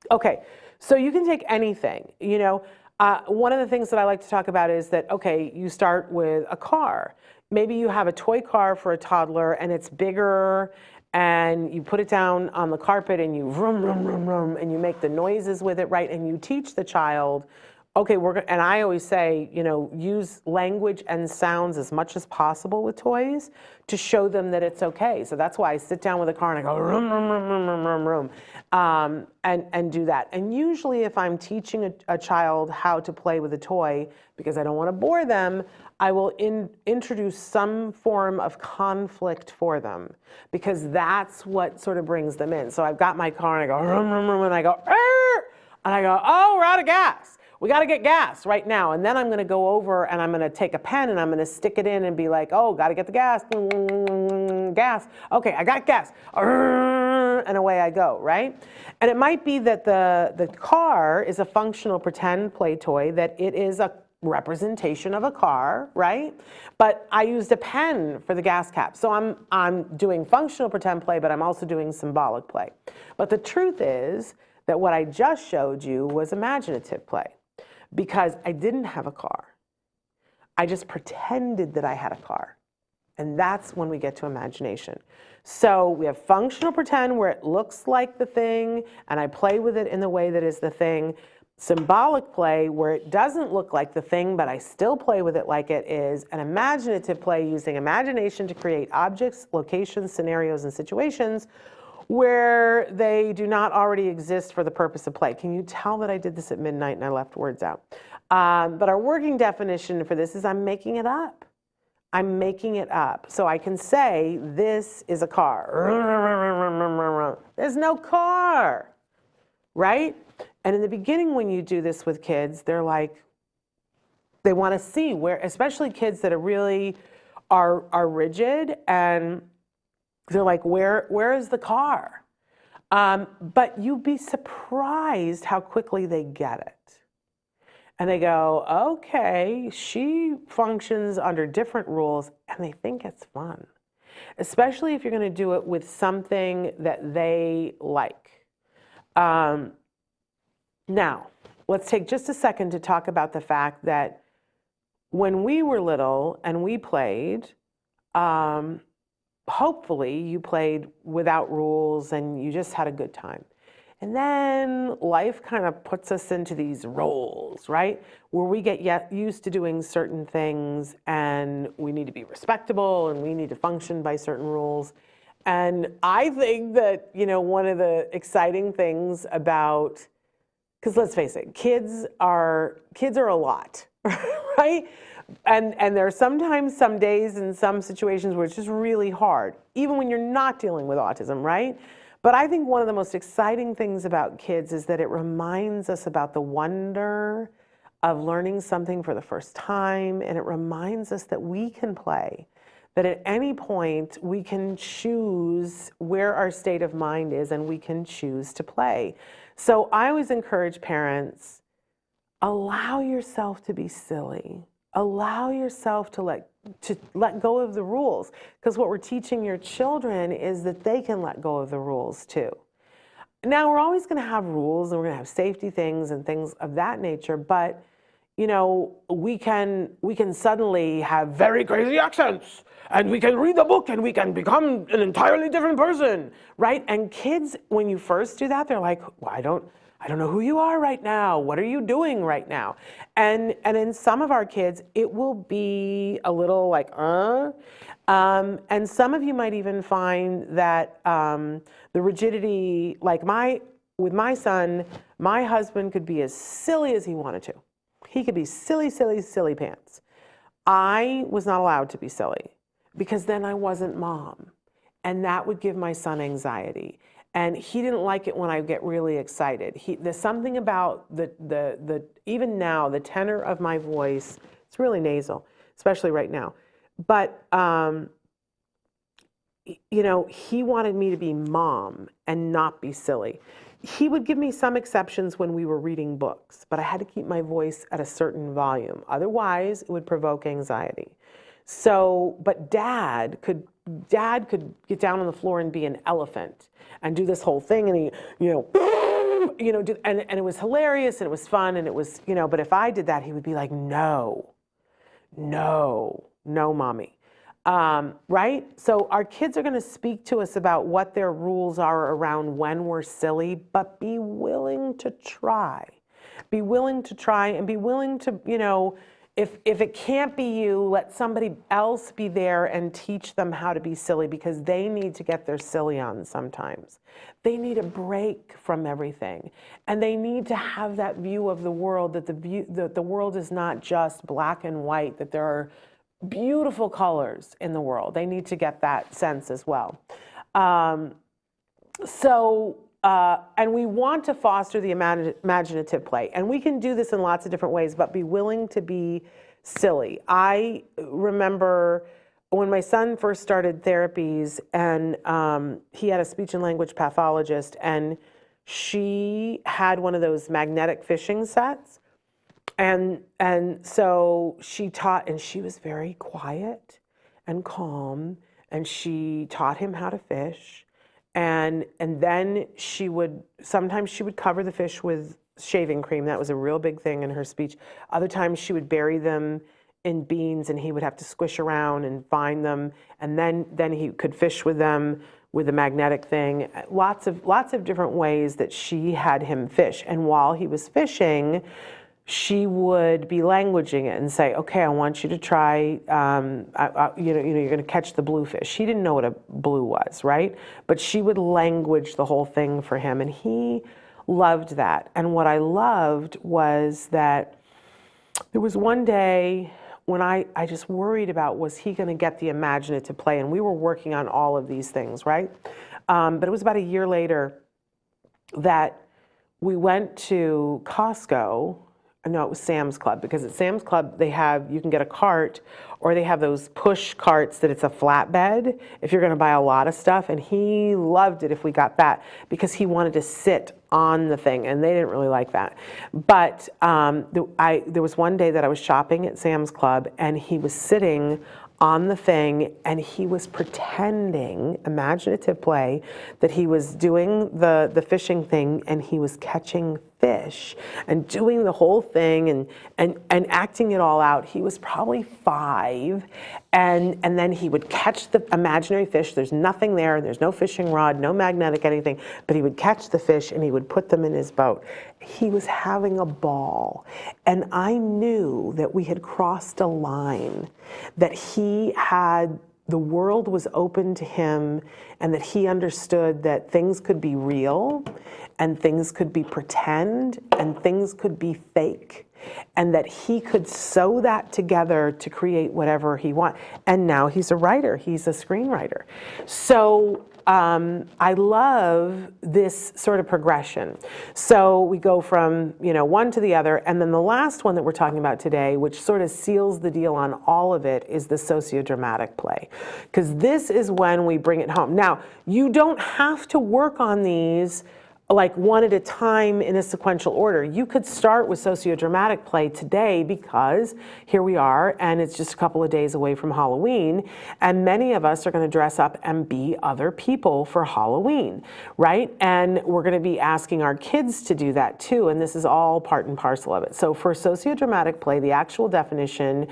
Okay, so you can take anything. You know, one of the things that I like to talk about is that, okay, you start with a car. Maybe you have a toy car for a toddler and it's bigger, and you put it down on the carpet and you vroom, vroom, vroom, vroom, and you make the noises with it, right? And you teach the child, okay, and I always say, you know, use language and sounds as much as possible with toys to show them that it's okay. So that's why I sit down with a car and I go, room, room, room, room, room, room, room, and do that. And usually if I'm teaching a child how to play with a toy, because I don't want to bore them, I will introduce some form of conflict for them, because that's what sort of brings them in. So I've got my car and I go, room, room, room, and I go, and I go, oh, we're out of gas. We got to get gas right now. And then I'm going to go over and I'm going to take a pen and I'm going to stick it in and be like, oh, got to get the gas. Gas. Okay, I got gas. and away I go, right? And it might be that the car is a functional pretend play toy, that it is a representation of a car, right? But I used a pen for the gas cap. So I'm doing functional pretend play, but I'm also doing symbolic play. But the truth is that what I just showed you was imaginative play, because I didn't have a car. I just pretended that I had a car. And that's when we get to imagination. So we have functional pretend, where it looks like the thing, and I play with it in the way that is the thing. Symbolic play, where it doesn't look like the thing, but I still play with it like it is. And imaginative play, using imagination to create objects, locations, scenarios, and situations where they do not already exist for the purpose of play. Can you tell that I did this at midnight and I left words out? But our working definition for this is I'm making it up. I'm making it up. So I can say, this is a car. There's no car, right? And in the beginning, when you do this with kids, they're like, they want to see where, especially kids that are really are rigid, and they're like, where is the car? But you'd be surprised how quickly they get it. And they go, okay, she functions under different rules, and they think it's fun, especially if you're going to do it with something that they like. Now, let's take just a second to talk about the fact that when we were little and we played, hopefully you played without rules and you just had a good time. And then life kind of puts us into these roles, right? Where we get used to doing certain things, and we need to be respectable and we need to function by certain rules. And I think that, one of the exciting things about, because let's face it, kids are a lot, right? And there are sometimes some days and some situations where it's just really hard, even when you're not dealing with autism, right? But I think one of the most exciting things about kids is that it reminds us about the wonder of learning something for the first time, and it reminds us that we can play, that at any point we can choose where our state of mind is and we can choose to play. So I always encourage parents, allow yourself to be silly. Allow yourself to let go of the rules, because what we're teaching your children is that they can let go of the rules too. Now, we're always going to have rules, and we're going to have safety things and things of that nature, but we can suddenly have very crazy accents, and we can read the book, and we can become an entirely different person, right? And kids, when you first do that, they're like, well, I don't know who you are right now. What are you doing right now? And in some of our kids, it will be a little like, and some of you might even find that the rigidity, like with my son, my husband could be as silly as he wanted to. He could be silly, silly, silly pants. I was not allowed to be silly, because then I wasn't mom. And that would give my son anxiety. And he didn't like it when I get really excited. There's something about the even now, the tenor of my voice, it's really nasal, especially right now. But, he wanted me to be mom and not be silly. He would give me some exceptions when we were reading books, but I had to keep my voice at a certain volume. Otherwise, it would provoke anxiety. So, but Dad could get down on the floor and be an elephant and do this whole thing, and he, and it was hilarious, and it was fun, and it was, but if I did that, he would be like, no, mommy. Right? So our kids are going to speak to us about what their rules are around when we're silly, but be willing to try. Be willing to try, and be willing to, if it can't be you, let somebody else be there and teach them how to be silly, because they need to get their silly on sometimes. They need a break from everything. And they need to have that view of the world, that the world is not just black and white, that there are beautiful colors in the world. They need to get that sense as well. And we want to foster the imaginative play. And we can do this in lots of different ways, but be willing to be silly. I remember when my son first started therapies, and he had a speech and language pathologist, and she had one of those magnetic fishing sets. And so she taught, and she was very quiet and calm, and she taught him how to fish. And then sometimes she would cover the fish with shaving cream. That was a real big thing in her speech. Other times she would bury them in beans, and he would have to squish around and find them, and then he could fish with them with a magnetic thing. Lots of different ways that she had him fish. And while he was fishing, she would be languaging it and say, okay, I want you to try, you're going to catch the bluefish. She didn't know what a blue was, right? But she would language the whole thing for him, and he loved that. And what I loved was that there was one day when I just worried about, was he going to get the imaginative play? And we were working on all of these things, right? But it was about a year later that we went to Costco. No, it was Sam's Club, because at Sam's Club you can get a cart, or they have those push carts that it's a flatbed if you're going to buy a lot of stuff. And he loved it if we got that, because he wanted to sit on the thing, and they didn't really like that. But there was one day that I was shopping at Sam's Club, and he was sitting on the thing, and he was pretending, imaginative play, that he was doing the fishing thing, and he was catching fish and doing the whole thing and acting it all out. He was probably 5, and then he would catch the imaginary fish. There's nothing there, there's no fishing rod, no magnetic anything, but he would catch the fish and he would put them in his boat. He was having a ball, and I knew that we had crossed a line, that the world was open to him, and that he understood that things could be real, and things could be pretend, and things could be fake, and that he could sew that together to create whatever he wants. And now he's a writer, he's a screenwriter. So I love this sort of progression. So we go from one to the other, and then the last one that we're talking about today, which sort of seals the deal on all of it, is the sociodramatic play, because this is when we bring it home. Now, you don't have to work on these like one at a time in a sequential order. You could start with sociodramatic play today, because here we are, and it's just a couple of days away from Halloween, and many of us are going to dress up and be other people for Halloween, right? And we're going to be asking our kids to do that too, and this is all part and parcel of it. So for sociodramatic play, the actual definition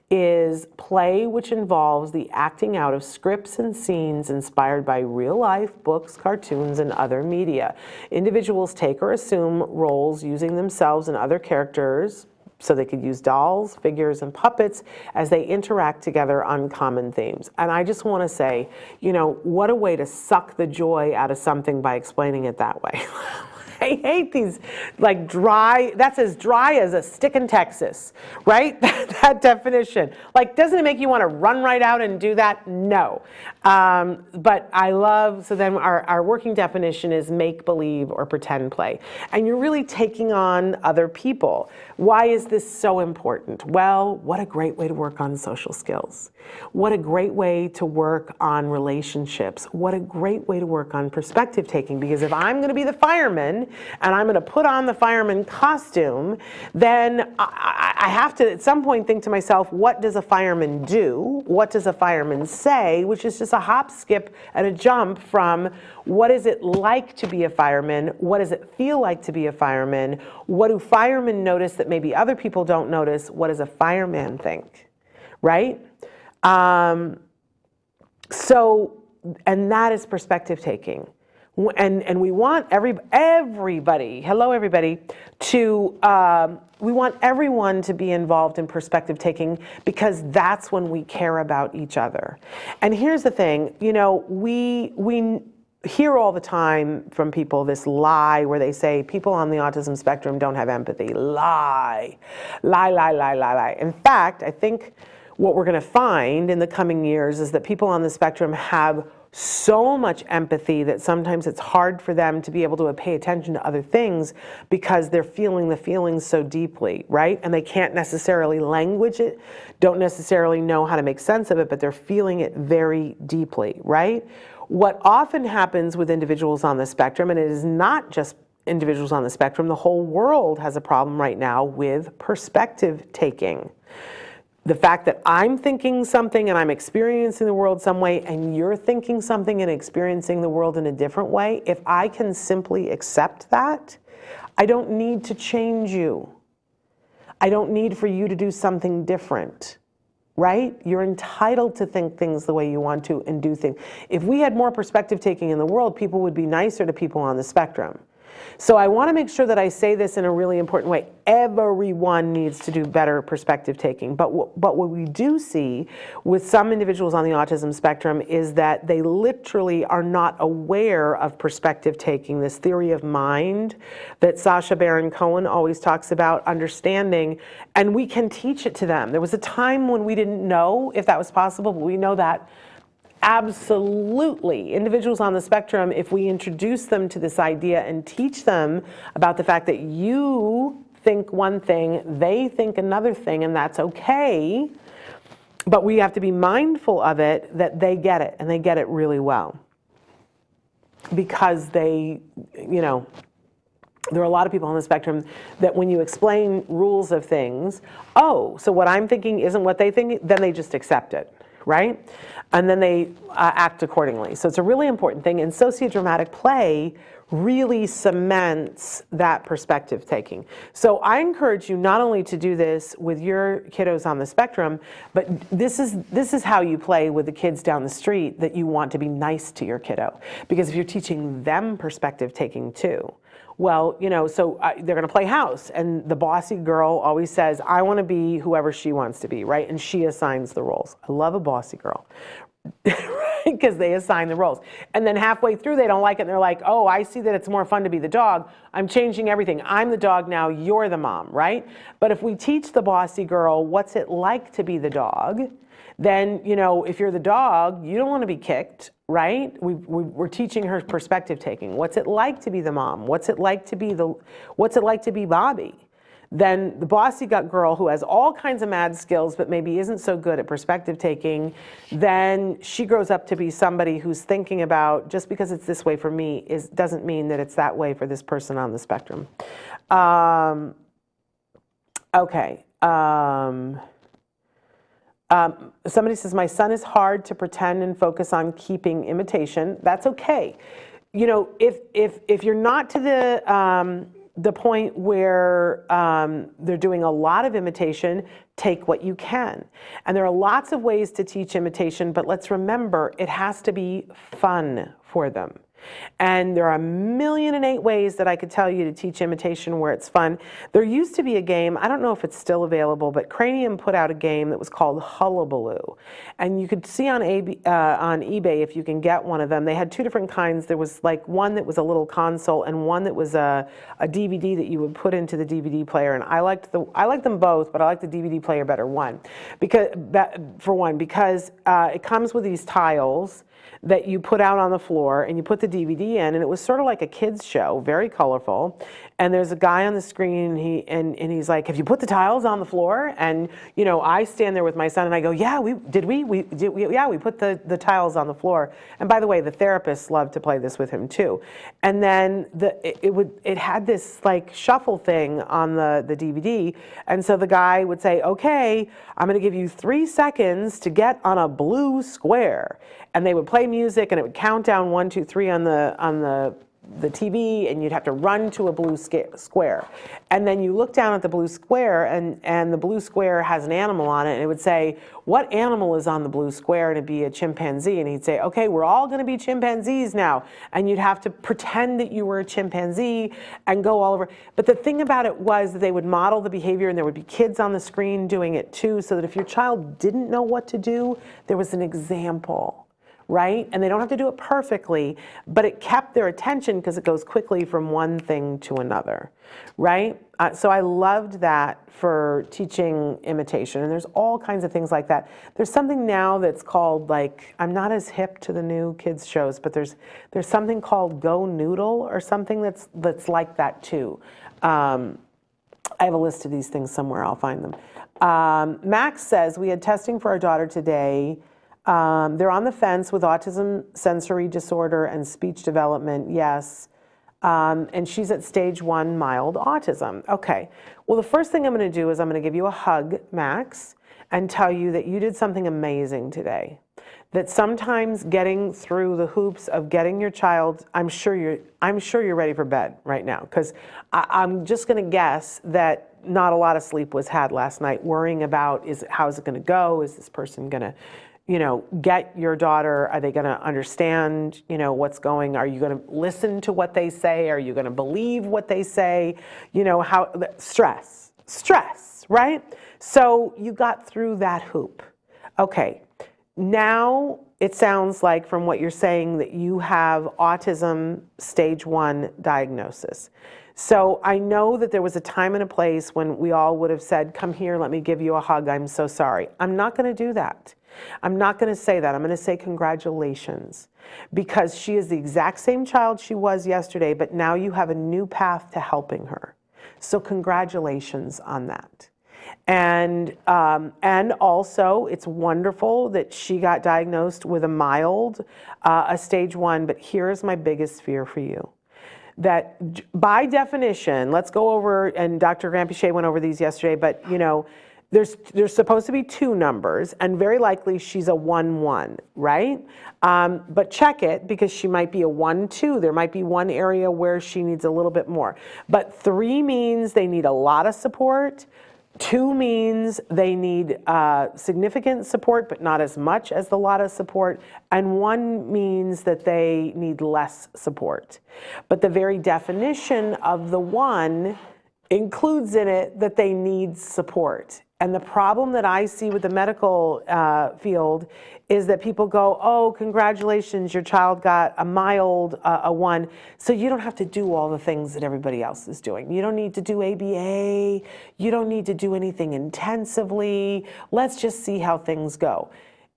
is play which involves the acting out of scripts and scenes inspired by real life books, cartoons, and other media. Individuals take or assume roles using themselves and other characters, so they could use dolls, figures, and puppets as they interact together on common themes. And I just want to say, what a way to suck the joy out of something by explaining it that way. I hate these that's as dry as a stick in Texas, right? That definition. Doesn't it make you want to run right out and do that? No. But I love, so then our working definition is make-believe or pretend play. And you're really taking on other people. Why is this so important? Well, what a great way to work on social skills. What a great way to work on relationships. What a great way to work on perspective taking, because if I'm going to be the fireman and I'm going to put on the fireman costume, then I have to at some point think to myself, what does a fireman do? What does a fireman say? Which is just a hop, skip, and a jump from what is it like to be a fireman? What does it feel like to be a fireman? What do firemen notice that maybe other people don't notice? What does a fireman think? Right? And that is perspective taking. And we want everybody, hello everybody, we want everyone to be involved in perspective taking, because that's when we care about each other. And here's the thing, we hear all the time from people this lie where they say people on the autism spectrum don't have empathy. Lie. In fact, I think what we're going to find in the coming years is that people on the spectrum have so much empathy that sometimes it's hard for them to be able to pay attention to other things because they're feeling the feelings so deeply, right? And they can't necessarily language it, don't necessarily know how to make sense of it, but they're feeling it very deeply, right? What often happens with individuals on the spectrum, and it is not just individuals on the spectrum, the whole world has a problem right now with perspective taking. The fact that I'm thinking something and I'm experiencing the world some way and you're thinking something and experiencing the world in a different way, if I can simply accept that, I don't need to change you. I don't need for you to do something different, right? You're entitled to think things the way you want to and do things. If we had more perspective taking in the world, people would be nicer to people on the spectrum. So I want to make sure that I say this in a really important way. Everyone needs to do better perspective taking. But what we do see with some individuals on the autism spectrum is that they literally are not aware of perspective taking, this theory of mind that Sacha Baron Cohen always talks about, understanding, and we can teach it to them. There was a time when we didn't know if that was possible, but we know that absolutely. Individuals on the spectrum, if we introduce them to this idea and teach them about the fact that you think one thing, they think another thing, and that's okay, but we have to be mindful of it, that they get it, and they get it really well. Because they, you know, there are a lot of people on the spectrum that when you explain rules of things, oh, so what I'm thinking isn't what they think, then they just accept it, right? And then they act accordingly. So it's a really important thing, and sociodramatic play really cements that perspective taking. So I encourage you not only to do this with your kiddos on the spectrum, but this is how you play with the kids down the street that you want to be nice to your kiddo. Because if you're teaching them perspective taking too, well, you know, so they're going to play house, and the bossy girl always says, I want to be whoever she wants to be, right? And she assigns the roles. I love a bossy girl, because they assign the roles. And then halfway through, they don't like it, and they're like, oh, I see that it's more fun to be the dog. I'm changing everything. I'm the dog now, you're the mom, right? But if we teach the bossy girl what's it like to be the dog, then, you know, if you're the dog, you don't want to be kicked, right? We're teaching her perspective taking. What's it like to be the mom? What's it like to be Bobby? Then the bossy gut girl who has all kinds of mad skills but maybe isn't so good at perspective taking, then she grows up to be somebody who's thinking about, just because it's this way for me doesn't mean that it's that way for this person on the spectrum. Okay. Somebody says, my son is hard to pretend and focus on keeping imitation. That's okay. You know, if you're not to the point where they're doing a lot of imitation, take what you can. And there are lots of ways to teach imitation, but let's remember, it has to be fun for them. And there are 1,000,008 ways that I could tell you to teach imitation where it's fun. There used to be a game, I don't know if it's still available, but Cranium put out a game that was called Hullabaloo. And you could see on eBay if you can get one of them. They had two different kinds. There was like one that was a little console and one that was a DVD that you would put into the DVD player. And I liked them both, but I like the DVD player better because it comes with these tiles that you put out on the floor, and you put the DVD in, and it was sort of like a kid's show, very colorful. And there's a guy on the screen, and he's like, have you put the tiles on the floor? And you know, I stand there with my son, and I go, yeah, we put the tiles on the floor. And by the way, the therapists loved to play this with him too. And then it had this like shuffle thing on the DVD, and so the guy would say, okay, I'm going to give you 3 seconds to get on a blue square. And they would play music, and it would count down 1, 2, 3 on the TV, and you'd have to run to a blue square. And then you look down at the blue square, and the blue square has an animal on it, and it would say, what animal is on the blue square? And it'd be a chimpanzee. And he'd say, okay, we're all going to be chimpanzees now. And you'd have to pretend that you were a chimpanzee and go all over. But the thing about it was that they would model the behavior, and there would be kids on the screen doing it too, so that if your child didn't know what to do, there was an example. right? And they don't have to do it perfectly, but it kept their attention because it goes quickly from one thing to another, right? So I loved that for teaching imitation, and there's all kinds of things like that. There's something now that's called, like, I'm not as hip to the new kids shows, but there's something called Go Noodle or something that's like that too. I have a list of these things somewhere, I'll find them. Max says, we had testing for our daughter today. They're on the fence with autism, sensory disorder, and speech development, yes. And she's at stage 1 mild autism. Okay, well, the first thing I'm gonna do is I'm gonna give you a hug, Max, and tell you that you did something amazing today. That sometimes getting through the hoops of getting your child, I'm sure you're ready for bed right now, because I'm just gonna guess that not a lot of sleep was had last night, worrying about how's it gonna go? Is this person gonna, get your daughter? Are they going to understand, what's going? Are you going to listen to what they say? Are you going to believe what they say? Stress, right? So you got through that hoop. Okay, now it sounds like from what you're saying that you have autism stage 1 diagnosis. So I know that there was a time and a place when we all would have said, come here, let me give you a hug, I'm so sorry. I'm not going to do that. I'm not going to say that. I'm going to say congratulations, because she is the exact same child she was yesterday, but now you have a new path to helping her. So congratulations on that. And also, it's wonderful that she got diagnosed with a mild, a stage 1, but here's my biggest fear for you. That by definition, let's go over, and Dr. Grampiche went over these yesterday, but there's supposed to be 2 numbers, and very likely she's a 1-1, right? But check it, because she might be a 1-2. There might be one area where she needs a little bit more. But 3 means they need a lot of support. 2 means they need significant support, but not as much as the lot of support. And 1 means that they need less support. But the very definition of the 1 includes in it that they need support. And the problem that I see with the medical field is that people go, oh, congratulations, your child got a mild, a 1, so you don't have to do all the things that everybody else is doing. You don't need to do ABA, you don't need to do anything intensively, let's just see how things go.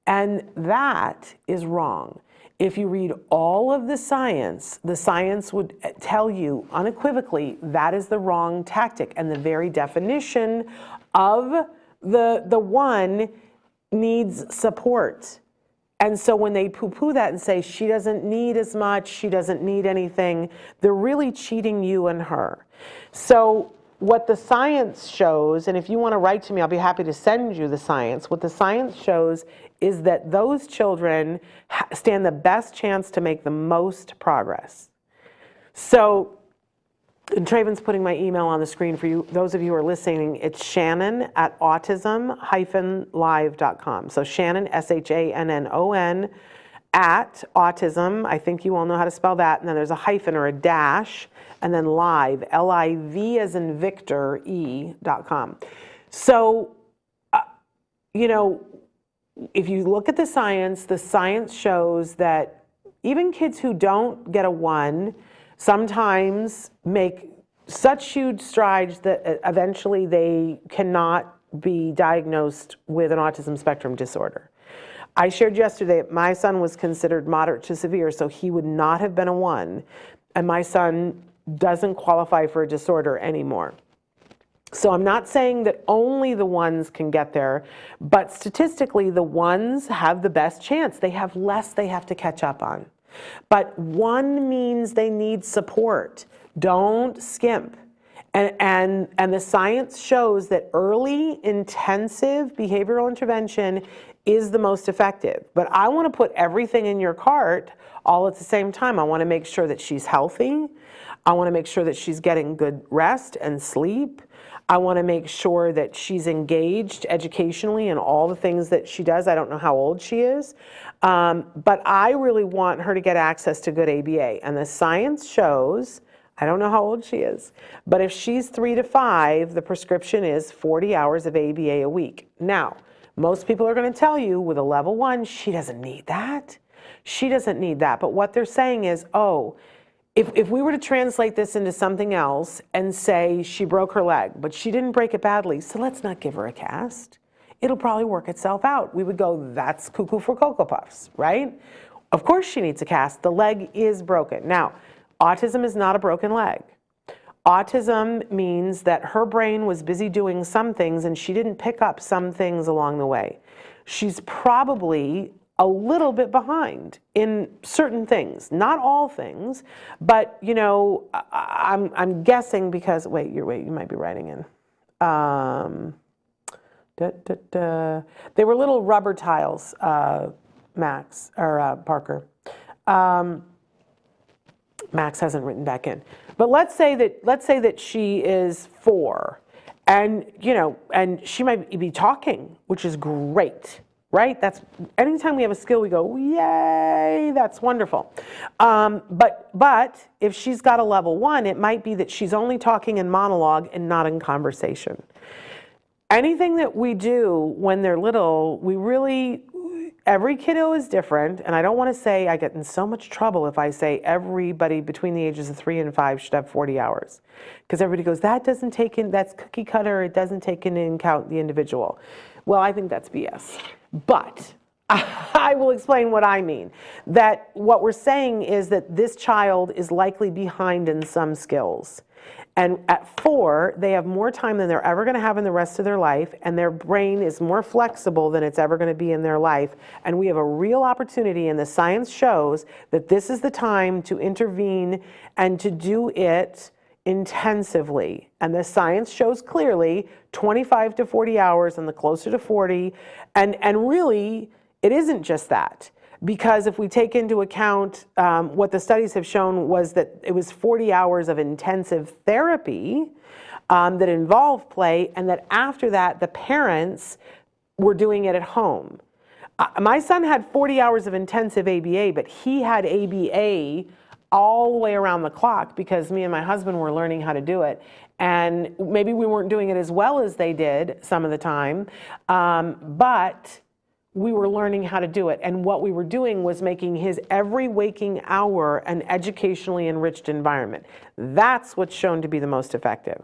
And that is wrong. If you read all of the science would tell you unequivocally that is the wrong tactic. And the very definition of the 1 needs support. And so when they poo-poo that and say she doesn't need as much, she doesn't need anything, they're really cheating you and her. So what the science shows, and if you want to write to me, I'll be happy to send you the science. What the science shows is that those children stand the best chance to make the most progress. So, and Traven's putting my email on the screen for you. Those of you who are listening, it's Shannon at autism-live.com. So Shannon, SHANNON, at autism. I think you all know how to spell that. And then there's a hyphen or a dash, and then live, L-I-V as in Victor, E.com. So, if you look at the science shows that even kids who don't get a 1 sometimes make such huge strides that eventually they cannot be diagnosed with an autism spectrum disorder. I shared yesterday that my son was considered moderate to severe, so he would not have been a 1, and my son doesn't qualify for a disorder anymore. So I'm not saying that only the 1s can get there, but statistically the 1s have the best chance. They have less they have to catch up on. But 1 means they need support. Don't skimp. And the science shows that early intensive behavioral intervention is the most effective. But I want to put everything in your cart all at the same time. I want to make sure that she's healthy. I want to make sure that she's getting good rest and sleep. I want to make sure that she's engaged educationally in all the things that she does. I don't know how old she is, but I really want her to get access to good ABA. And the science shows, I don't know how old she is, but if she's 3 to 5, the prescription is 40 hours of ABA a week. Now, most people are going to tell you with a level 1, she doesn't need that. She doesn't need that. But what they're saying is, oh, if we were to translate this into something else and say she broke her leg, but she didn't break it badly, so let's not give her a cast. It'll probably work itself out. We would go, that's cuckoo for Cocoa Puffs, right? Of course she needs a cast. The leg is broken. Now, autism is not a broken leg. Autism means that her brain was busy doing some things and she didn't pick up some things along the way. She's probably a little bit behind in certain things, not all things, but you know, I'm guessing because, wait, you might be writing in. They were little rubber tiles, Max, or Parker. Max hasn't written back in. But let's say that she is 4 and, you know, and she might be talking, which is great, right? That's, anytime we have a skill, we go, yay, that's wonderful. But if she's got a level 1, it might be that she's only talking in monologue and not in conversation. Anything that we do when they're little, we really, every kiddo is different, and I don't want to say, I get in so much trouble if I say everybody between the ages of 3 and 5 should have 40 hours. Because everybody goes, that doesn't take in, that's cookie cutter, it doesn't take into account the individual. Well, I think that's BS. But I will explain what I mean. That what we're saying is that this child is likely behind in some skills. And at 4, they have more time than they're ever going to have in the rest of their life, and their brain is more flexible than it's ever going to be in their life. And we have a real opportunity, and the science shows that this is the time to intervene and to do it intensively. And the science shows clearly 25 to 40 hours and the closer to 40. And really, it isn't just that. Because if we take into account what the studies have shown was that it was 40 hours of intensive therapy that involved play, and that after that, the parents were doing it at home. My son had 40 hours of intensive ABA, but he had ABA all the way around the clock because me and my husband were learning how to do it. And maybe we weren't doing it as well as they did some of the time, but we were learning how to do it. And what we were doing was making his every waking hour an educationally enriched environment. That's what's shown to be the most effective.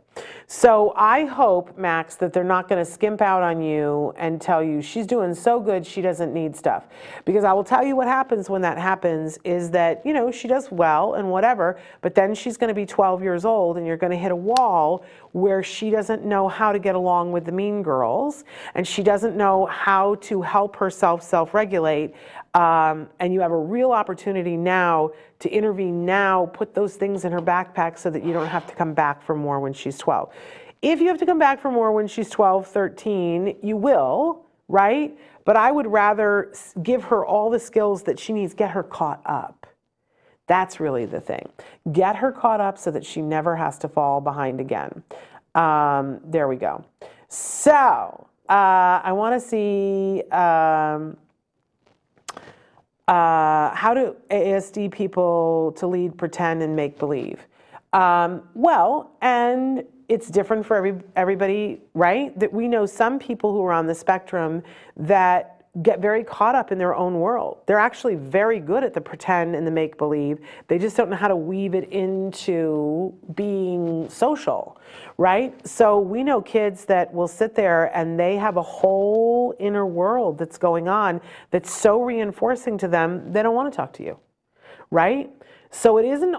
So I hope, Max, that they're not going to skimp out on you and tell you she's doing so good she doesn't need stuff. Because I will tell you what happens when that happens is that, you know, she does well and whatever, but then she's going to be 12 years old and you're going to hit a wall where she doesn't know how to get along with the mean girls and she doesn't know how to help herself self-regulate. And you have a real opportunity now to intervene now, put those things in her backpack so that you don't have to come back for more when she's 12. If you have to come back for more when she's 12, 13, you will, right? But I would rather give her all the skills that she needs, get her caught up. That's really the thing. Get her caught up so that she never has to fall behind again. There we go. So I want to see how do ASD people to lead, pretend, and make believe? Well, and it's different for everybody, right? That we know some people who are on the spectrum that get very caught up in their own world. They're actually very good at the pretend and the make believe. They just don't know how to weave it into being social, right? So we know kids that will sit there and they have a whole inner world that's going on that's so reinforcing to them, they don't want to talk to you, right? So it isn't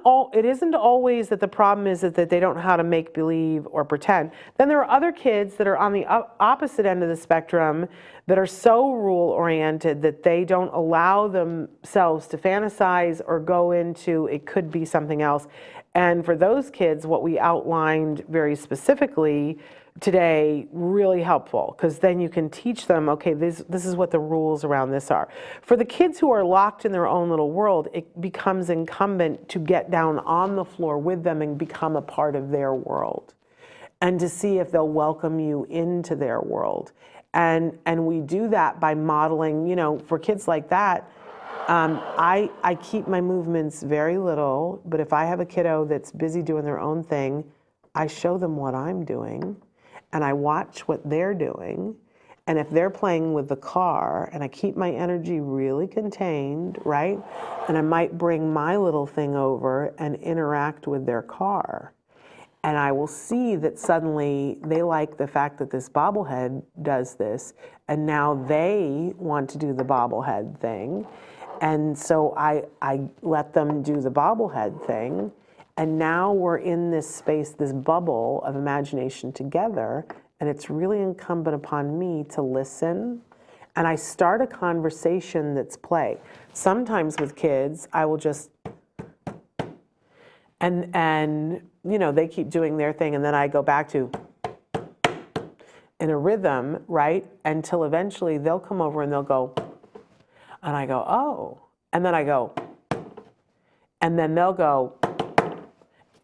always that the problem is that they don't know how to make believe or pretend. Then there are other kids that are on the opposite end of the spectrum that are so rule oriented that they don't allow themselves to fantasize or go into it could be something else. And for those kids, what we outlined very specifically today, really helpful, because then you can teach them, okay, this is what the rules around this are. For the kids who are locked in their own little world, it becomes incumbent to get down on the floor with them and become a part of their world, and to see if they'll welcome you into their world. And we do that by modeling, you know, for kids like that, I keep my movements very little, but if I have a kiddo that's busy doing their own thing, I show them what I'm doing, and I watch what they're doing, And if they're playing with the car and I keep my energy really contained, right? And I might bring my little thing over and interact with their car. And I will see that suddenly they like the fact that this bobblehead does this, and now they want to do the bobblehead thing. And so I let them do the bobblehead thing, and now we're in this space, this bubble of imagination together, and it's really incumbent upon me to listen. And I start a conversation that's play. Sometimes with kids, I will just, and you know, they keep doing their thing, and then I go back to in a rhythm, right? Until eventually they'll come over and they'll go, and I go, oh, and then I go, and then they'll go,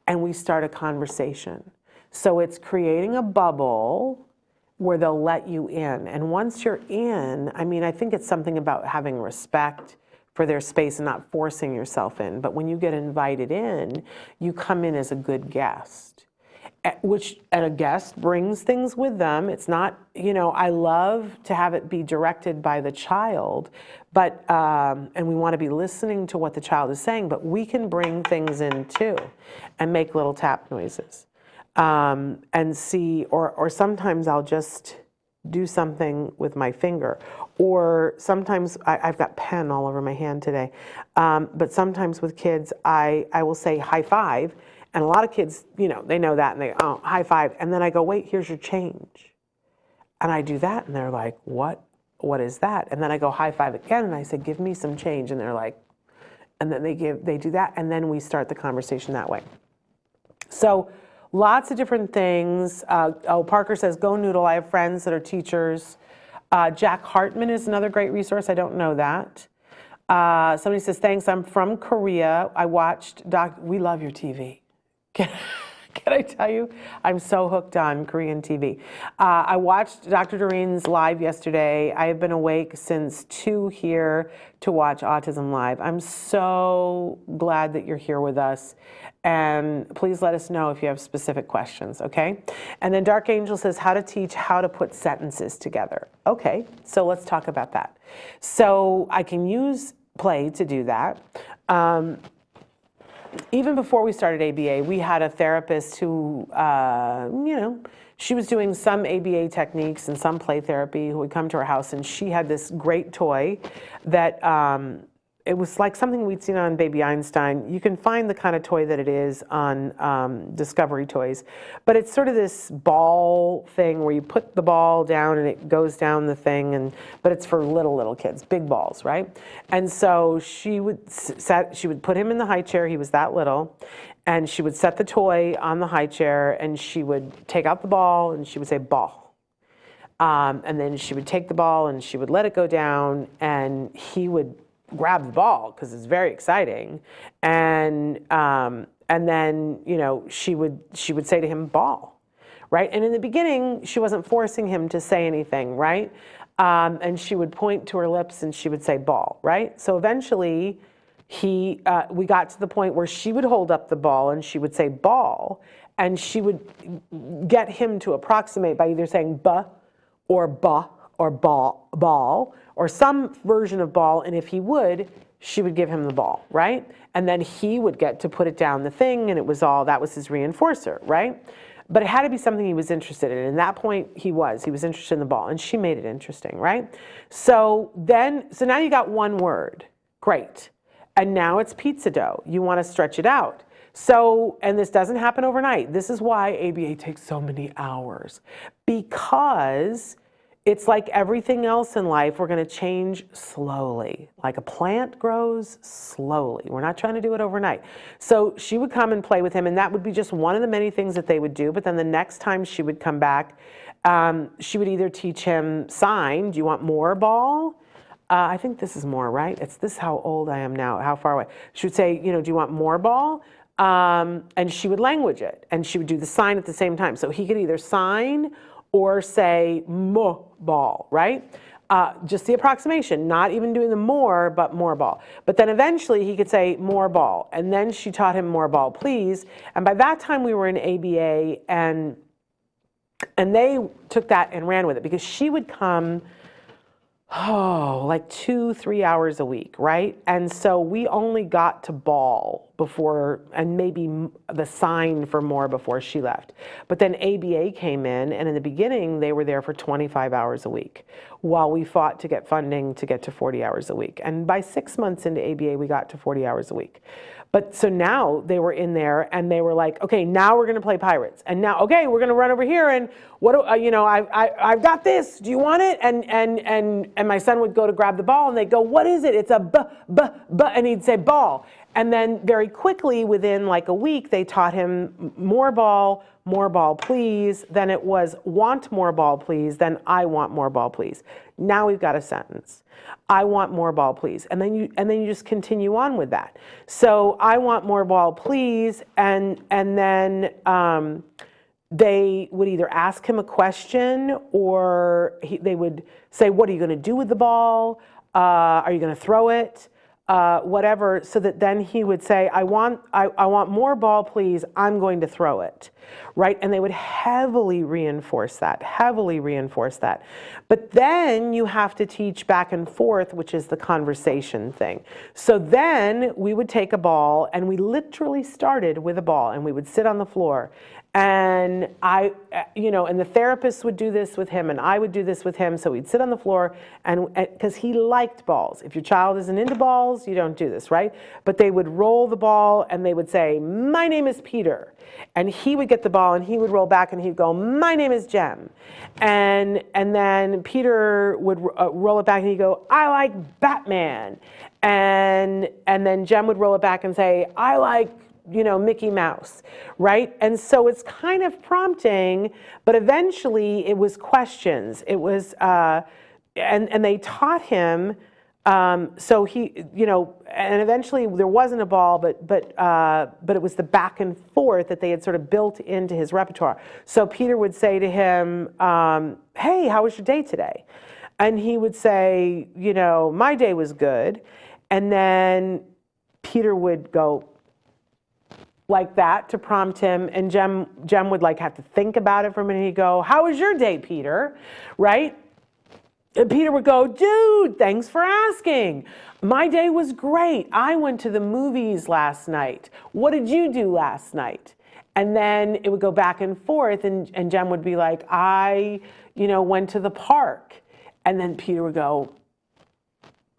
and we start a conversation. So it's creating a bubble where they'll let you in. And once you're in, I mean, I think it's something about having respect for their space and not forcing yourself in. But when you get invited in, you come in as a good guest, and a guest brings things with them. It's not, you know, I love to have it be directed by the child, but, and we want to be listening to what the child is saying, but we can bring things in too and make little tap noises. And see, or sometimes I'll just do something with my finger, or sometimes I've got pen all over my hand today, but sometimes with kids I will say high five, and a lot of kids, you know, they know that and they, oh, high five, and then I go, wait, here's your change, and I do that and they're like, what is that? And then I go high five again and I say, give me some change, and they're like, and then they do that, and then we start the conversation that way. So lots of different things. Parker says, go Noodle. I have friends that are teachers. Jack Hartman is another great resource. I don't know that. Somebody says, thanks, I'm from Korea. I watched we love your TV. Can I tell you? I'm so hooked on Korean TV. I watched Dr. Doreen's live yesterday. I have been awake since 2 here to watch Autism Live. I'm so glad that you're here with us. And please let us know if you have specific questions, okay? And then Dark Angel says, how to teach how to put sentences together. Okay, so let's talk about that. So I can use play to do that. Even before we started ABA, we had a therapist who, you know, she was doing some ABA techniques and some play therapy, who would come to our house, and she had this great toy that it was like something we'd seen on Baby Einstein. You can find the kind of toy that it is on Discovery Toys, but it's sort of this ball thing where you put the ball down and it goes down the thing, but it's for little kids, big balls, right? And so she would put him in the high chair. He was that little, and she would set the toy on the high chair, and she would take out the ball and she would say ball. And then she would take the ball and she would let it go down, and he would grab the ball because it's very exciting, and then, you know, she would say to him ball, right? And in the beginning she wasn't forcing him to say anything, right? And she would point to her lips and she would say ball, right? So eventually we got to the point where she would hold up the ball and she would say ball, and she would get him to approximate by either saying buh or bah or ball, or some version of ball, and if he would, she would give him the ball, right? And then he would get to put it down the thing, and that was his reinforcer, right? But it had to be something he was interested in. And at that point, he was interested in the ball, and she made it interesting, right? So now you got one word, great. And now it's pizza dough. You want to stretch it out. So, and this doesn't happen overnight. This is why ABA takes so many hours, because it's like everything else in life, we're going to change slowly. Like a plant grows slowly. We're not trying to do it overnight. So she would come and play with him, and that would be just one of the many things that they would do. But then the next time she would come back, she would either teach him sign, do you want more ball? I think this is more, right? This how old I am now, how far away. She would say, you know, do you want more ball? And she would language it, and she would do the sign at the same time. So he could either sign or say mo ball, right? Just the approximation, not even doing the more, but more ball. But then eventually he could say more ball, and then she taught him more ball, please. And by that time we were in ABA, and And they took that and ran with it because she would come, like 2-3 hours a week, right? And so we only got to ball before, and maybe the sign for more before she left. But then ABA came in, and in the beginning, they were there for 25 hours a week while we fought to get funding to get to 40 hours a week. And by 6 months into ABA, we got to 40 hours a week. But so now they were in there and they were like, okay, now we're going to play pirates. And now, okay, we're going to run over here and what do, I've got this. Do you want it? And my son would go to grab the ball and they'd go, what is it? It's a and he'd say ball. And then very quickly, within like a week, they taught him more ball, please. Then it was want more ball, please. Then I want more ball, please. Now we've got a sentence. I want more ball, please. And then you just continue on with that. So I want more ball, please. And then they would either ask him a question or they would say, what are you going to do with the ball? Are you going to throw it? Whatever, so that then he would say, I want more ball, please, I'm going to throw it, right? And they would heavily reinforce that. But then you have to teach back and forth, which is the conversation thing. So then we would take a ball, and we literally started with a ball, and we would sit on the floor. And and the therapist would do this with him, and I would do this with him. So we'd sit on the floor, and because he liked balls. If your child isn't into balls, you don't do this, right? But they would roll the ball, and they would say, my name is Peter. And he would get the ball, and he would roll back, and he'd go, my name is Jem. And then Peter would roll it back, and he'd go, I like Batman. And then Jem would roll it back and say, I like Mickey Mouse, right? And so it's kind of prompting, but eventually it was questions. It was, and they taught him, so he, and eventually there wasn't a ball, but it was the back and forth that they had sort of built into his repertoire. So Peter would say to him, hey, how was your day today? And he would say, my day was good. And then Peter would go, like that to prompt him, and Jem would like have to think about it for a minute. He'd go, how was your day, Peter? Right? And Peter would go, dude, thanks for asking. My day was great. I went to the movies last night. What did you do last night? And then it would go back and forth, and Jem would be like, I, went to the park. And then Peter would go,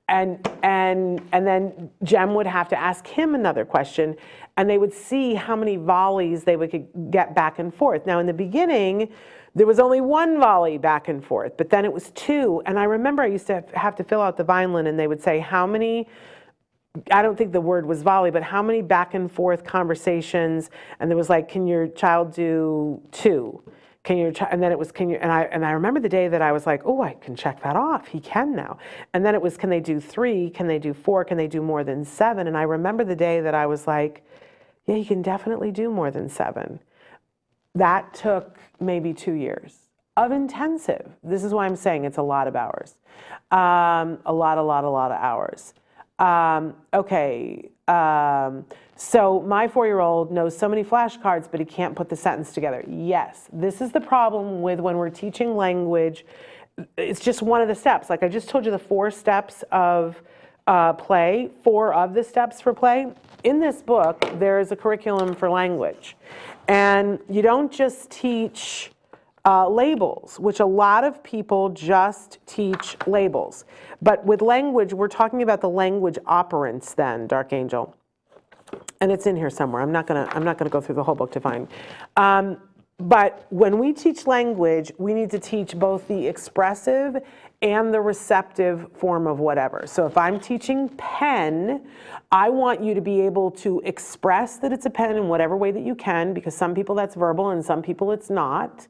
and then Jem would have to ask him another question, and they would see how many volleys they could get back and forth. Now, in the beginning, there was only one volley back and forth, but then it was two. And I remember I used to have to fill out the Vineland, and they would say, how many, I don't think the word was volley, but how many back and forth conversations? And there was like, can your child do 2? And then it was, and I remember the day that I was like, oh, I can check that off. He can now. And then it was, can they do 3? Can they do 4? Can they do more than 7? And I remember the day that I was like, yeah, he can definitely do more than 7. That took maybe 2 years of intensive. This is why I'm saying it's a lot of hours. A lot of hours. Okay. So my 4-year-old knows so many flashcards, but he can't put the sentence together. Yes, this is the problem with when we're teaching language. It's just one of the steps. Like I just told you the 4 steps of play, 4 of the steps for play. In this book, there is a curriculum for language. And you don't just teach labels, which a lot of people just teach labels. But with language, we're talking about the language operants then, Dark Angel. And it's in here somewhere. I'm not gonna go through the whole book to find. But when we teach language, we need to teach both the expressive and the receptive form of whatever. So if I'm teaching pen, I want you to be able to express that it's a pen in whatever way that you can, because some people that's verbal and some people it's not.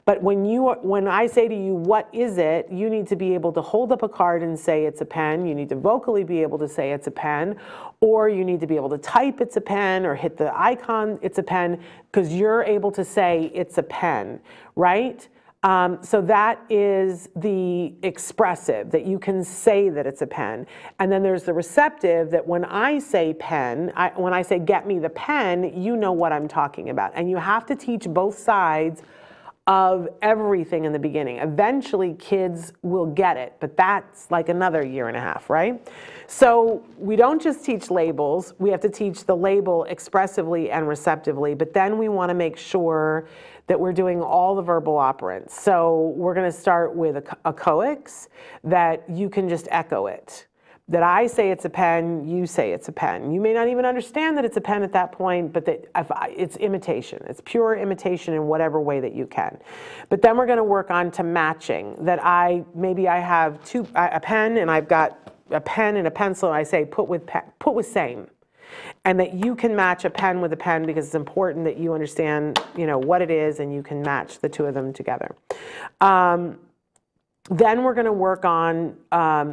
But when I say to you, what is it? You need to be able to hold up a card and say it's a pen. You need to vocally be able to say it's a pen, or you need to be able to type it's a pen, or hit the icon it's a pen, because you're able to say it's a pen, right? So that is the expressive, that you can say that it's a pen. And then there's the receptive, that when I say pen, when I say get me the pen, you know what I'm talking about. And you have to teach both sides of everything in the beginning. Eventually kids will get it, but that's like another year and a half, right? So we don't just teach labels, we have to teach the label expressively and receptively, but then we want to make sure that we're doing all the verbal operants. So we're going to start with a coax that you can just echo it. That I say it's a pen, you say it's a pen. You may not even understand that it's a pen at that point, but that it's imitation. It's pure imitation in whatever way that you can. But then we're going to work on to matching. That maybe I have a pen and I've got a pen and a pencil, and I say put with same. And that you can match a pen with a pen because it's important that you understand, what it is, and you can match the two of them together. Then we're going to work on,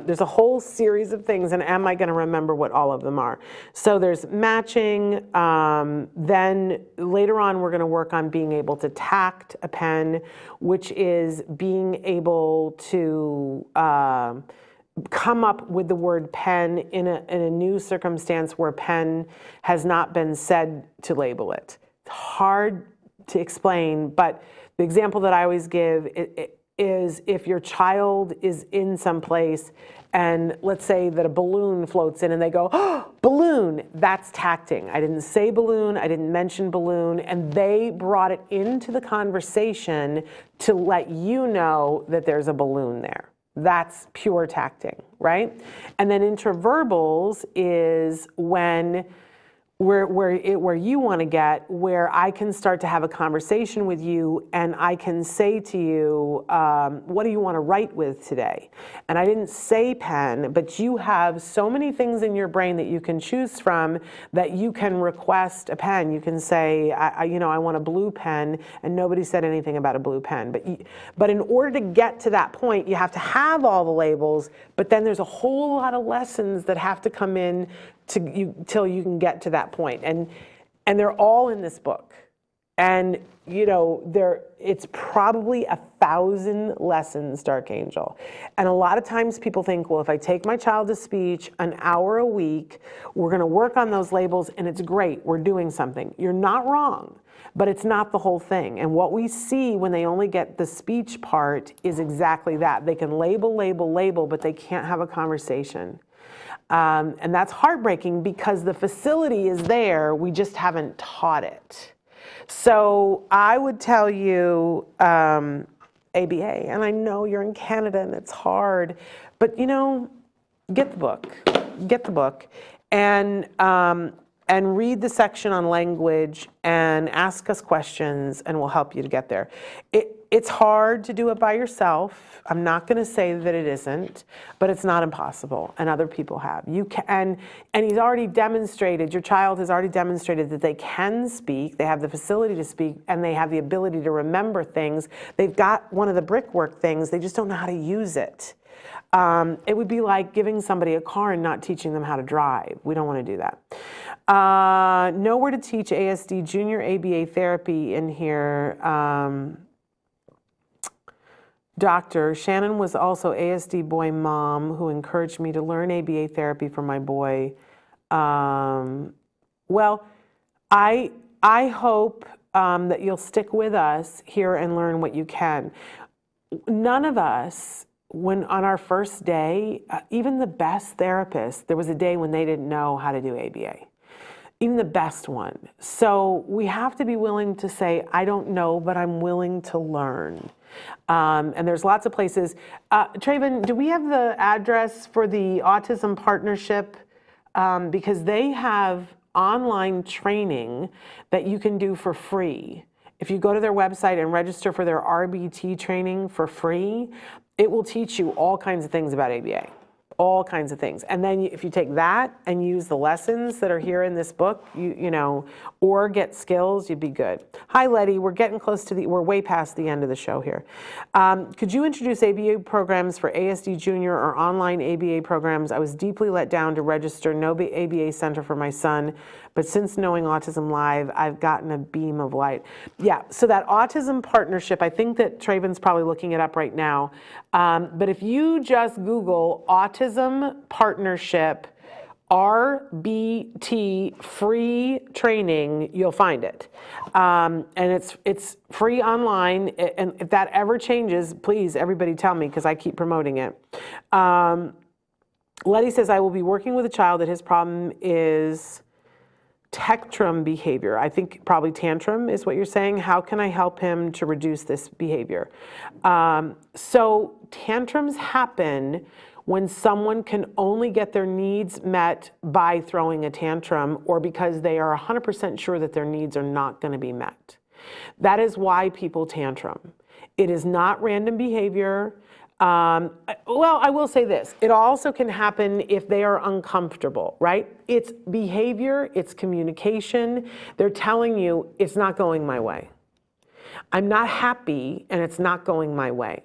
there's a whole series of things, and am I going to remember what all of them are? So there's matching, then later on we're going to work on being able to tact a pen, which is being able to come up with the word pen in a new circumstance where pen has not been said to label it. It's hard to explain, but the example that I always give is if your child is in some place and let's say that a balloon floats in and they go, oh, balloon, that's tacting. I didn't say balloon, I didn't mention balloon, and they brought it into the conversation to let you know that there's a balloon there. That's pure tacting, right? And then interverbals is when where you want to get, where I can start to have a conversation with you and I can say to you, what do you want to write with today? And I didn't say pen, but you have so many things in your brain that you can choose from that you can request a pen. You can say, I want a blue pen, and nobody said anything about a blue pen. But in order to get to that point, you have to have all the labels, but then there's a whole lot of lessons that have to come in till you can get to that point. And they're all in this book. And it's probably 1,000 lessons, Dark Angel. And a lot of times people think, well, if I take my child to speech an hour a week, we're going to work on those labels and it's great, we're doing something. You're not wrong, but it's not the whole thing. And what we see when they only get the speech part is exactly that. They can label, but they can't have a conversation. And that's heartbreaking because the facility is there, we just haven't taught it. So I would tell you ABA, and I know you're in Canada and it's hard, but get the book, and read the section on language and ask us questions and we'll help you to get there. It's hard to do it by yourself. I'm not going to say that it isn't, but it's not impossible, and other people have. You can, and he's already demonstrated, your child has already demonstrated that they can speak, they have the facility to speak, and they have the ability to remember things. They've got one of the brickwork things, they just don't know how to use it. It would be like giving somebody a car and not teaching them how to drive. We don't want to do that. Nowhere to teach ASD junior ABA therapy in here. Doctor, Shannon was also ASD boy mom who encouraged me to learn ABA therapy for my boy. Well, I hope that you'll stick with us here and learn what you can. None of us, when on our first day, even the best therapists, there was a day when they didn't know how to do ABA. Even the best one. So we have to be willing to say, I don't know, but I'm willing to learn. And there's lots of places. Traven, do we have the address for the Autism Partnership? Because they have online training that you can do for free. If you go to their website and register for their RBT training for free, it will teach you all kinds of things about ABA. All kinds of things. And then if you take that and use the lessons that are here in this book, or get skills, you'd be good. Hi, Letty. We're getting close to we're way past the end of the show here. Could you introduce ABA programs for ASD Junior or online ABA programs? I was deeply let down to register no ABA center for my son, but since knowing Autism Live, I've gotten a beam of light. Yeah, so that Autism Partnership, I think that Traven's probably looking it up right now. But if you just Google Autism Partnership RBT free training, you'll find it. And it's free online. And if that ever changes, please, everybody tell me, because I keep promoting it. Letty says, I will be working with a child that his problem is tantrum behavior. I think probably tantrum is what you're saying. How can I help him to reduce this behavior? So tantrums happen when someone can only get their needs met by throwing a tantrum, or because they are 100% sure that their needs are not going to be met. That is why people tantrum. It is not random behavior. Well, I will say this. It also can happen if they are uncomfortable, right? It's behavior, it's communication. They're telling you it's not going my way. I'm not happy and it's not going my way.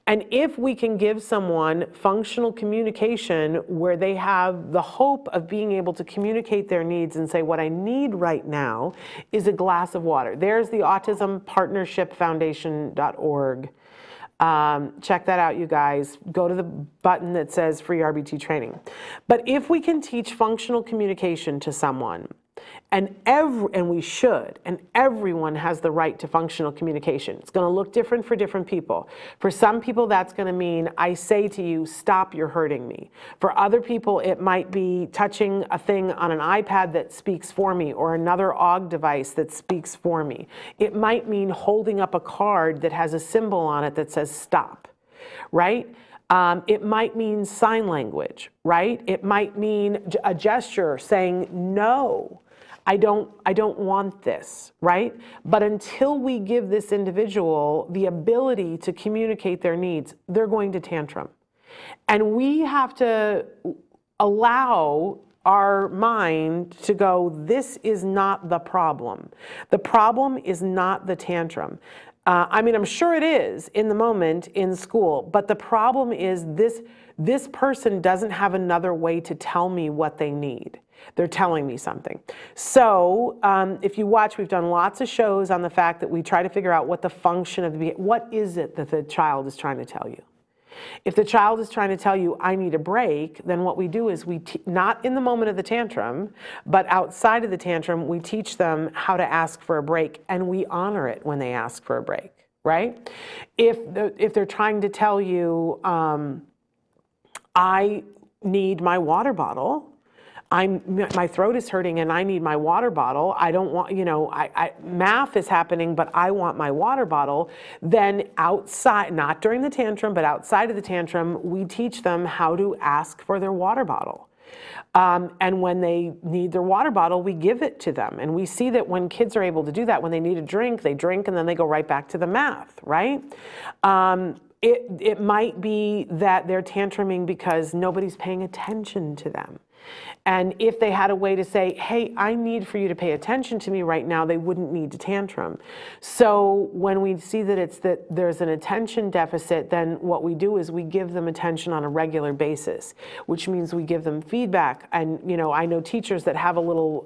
And if we can give someone functional communication where they have the hope of being able to communicate their needs and say, what I need right now is a glass of water. There's the autismpartnershipfoundation.org. Check that out, you guys. Go to the button that says free RBT training. But if we can teach functional communication to someone, and we should, and everyone has the right to functional communication. It's going to look different for different people. For some people, that's going to mean I say to you, stop, you're hurting me. For other people, it might be touching a thing on an iPad that speaks for me, or another AUG device that speaks for me. It might mean holding up a card that has a symbol on it that says stop, right? It might mean sign language, right? It might mean a gesture saying no. I don't want this, right? But until we give this individual the ability to communicate their needs, they're going to tantrum. And we have to allow our mind to go, this is not the problem. The problem is not the tantrum. I mean, I'm sure it is in the moment in school, but the problem is this person doesn't have another way to tell me what they need. They're telling me something. So if you watch, we've done lots of shows on the fact that we try to figure out what the function of what is it that the child is trying to tell you. If the child is trying to tell you, I need a break, then what we do is not in the moment of the tantrum, but outside of the tantrum, we teach them how to ask for a break, and we honor it when they ask for a break, right? If they're trying to tell you, I need my water bottle, my throat is hurting and I need my water bottle. I don't want, math is happening, but I want my water bottle. Then outside, not during the tantrum, but outside of the tantrum, we teach them how to ask for their water bottle. And when they need their water bottle, we give it to them. And we see that when kids are able to do that, when they need a drink, they drink and then they go right back to the math, right? It might be that they're tantruming because nobody's paying attention to them. And if they had a way to say, hey, I need for you to pay attention to me right now, they wouldn't need to tantrum. So when we see that there's an attention deficit, then what we do is we give them attention on a regular basis, which means we give them feedback. And I know teachers that have a little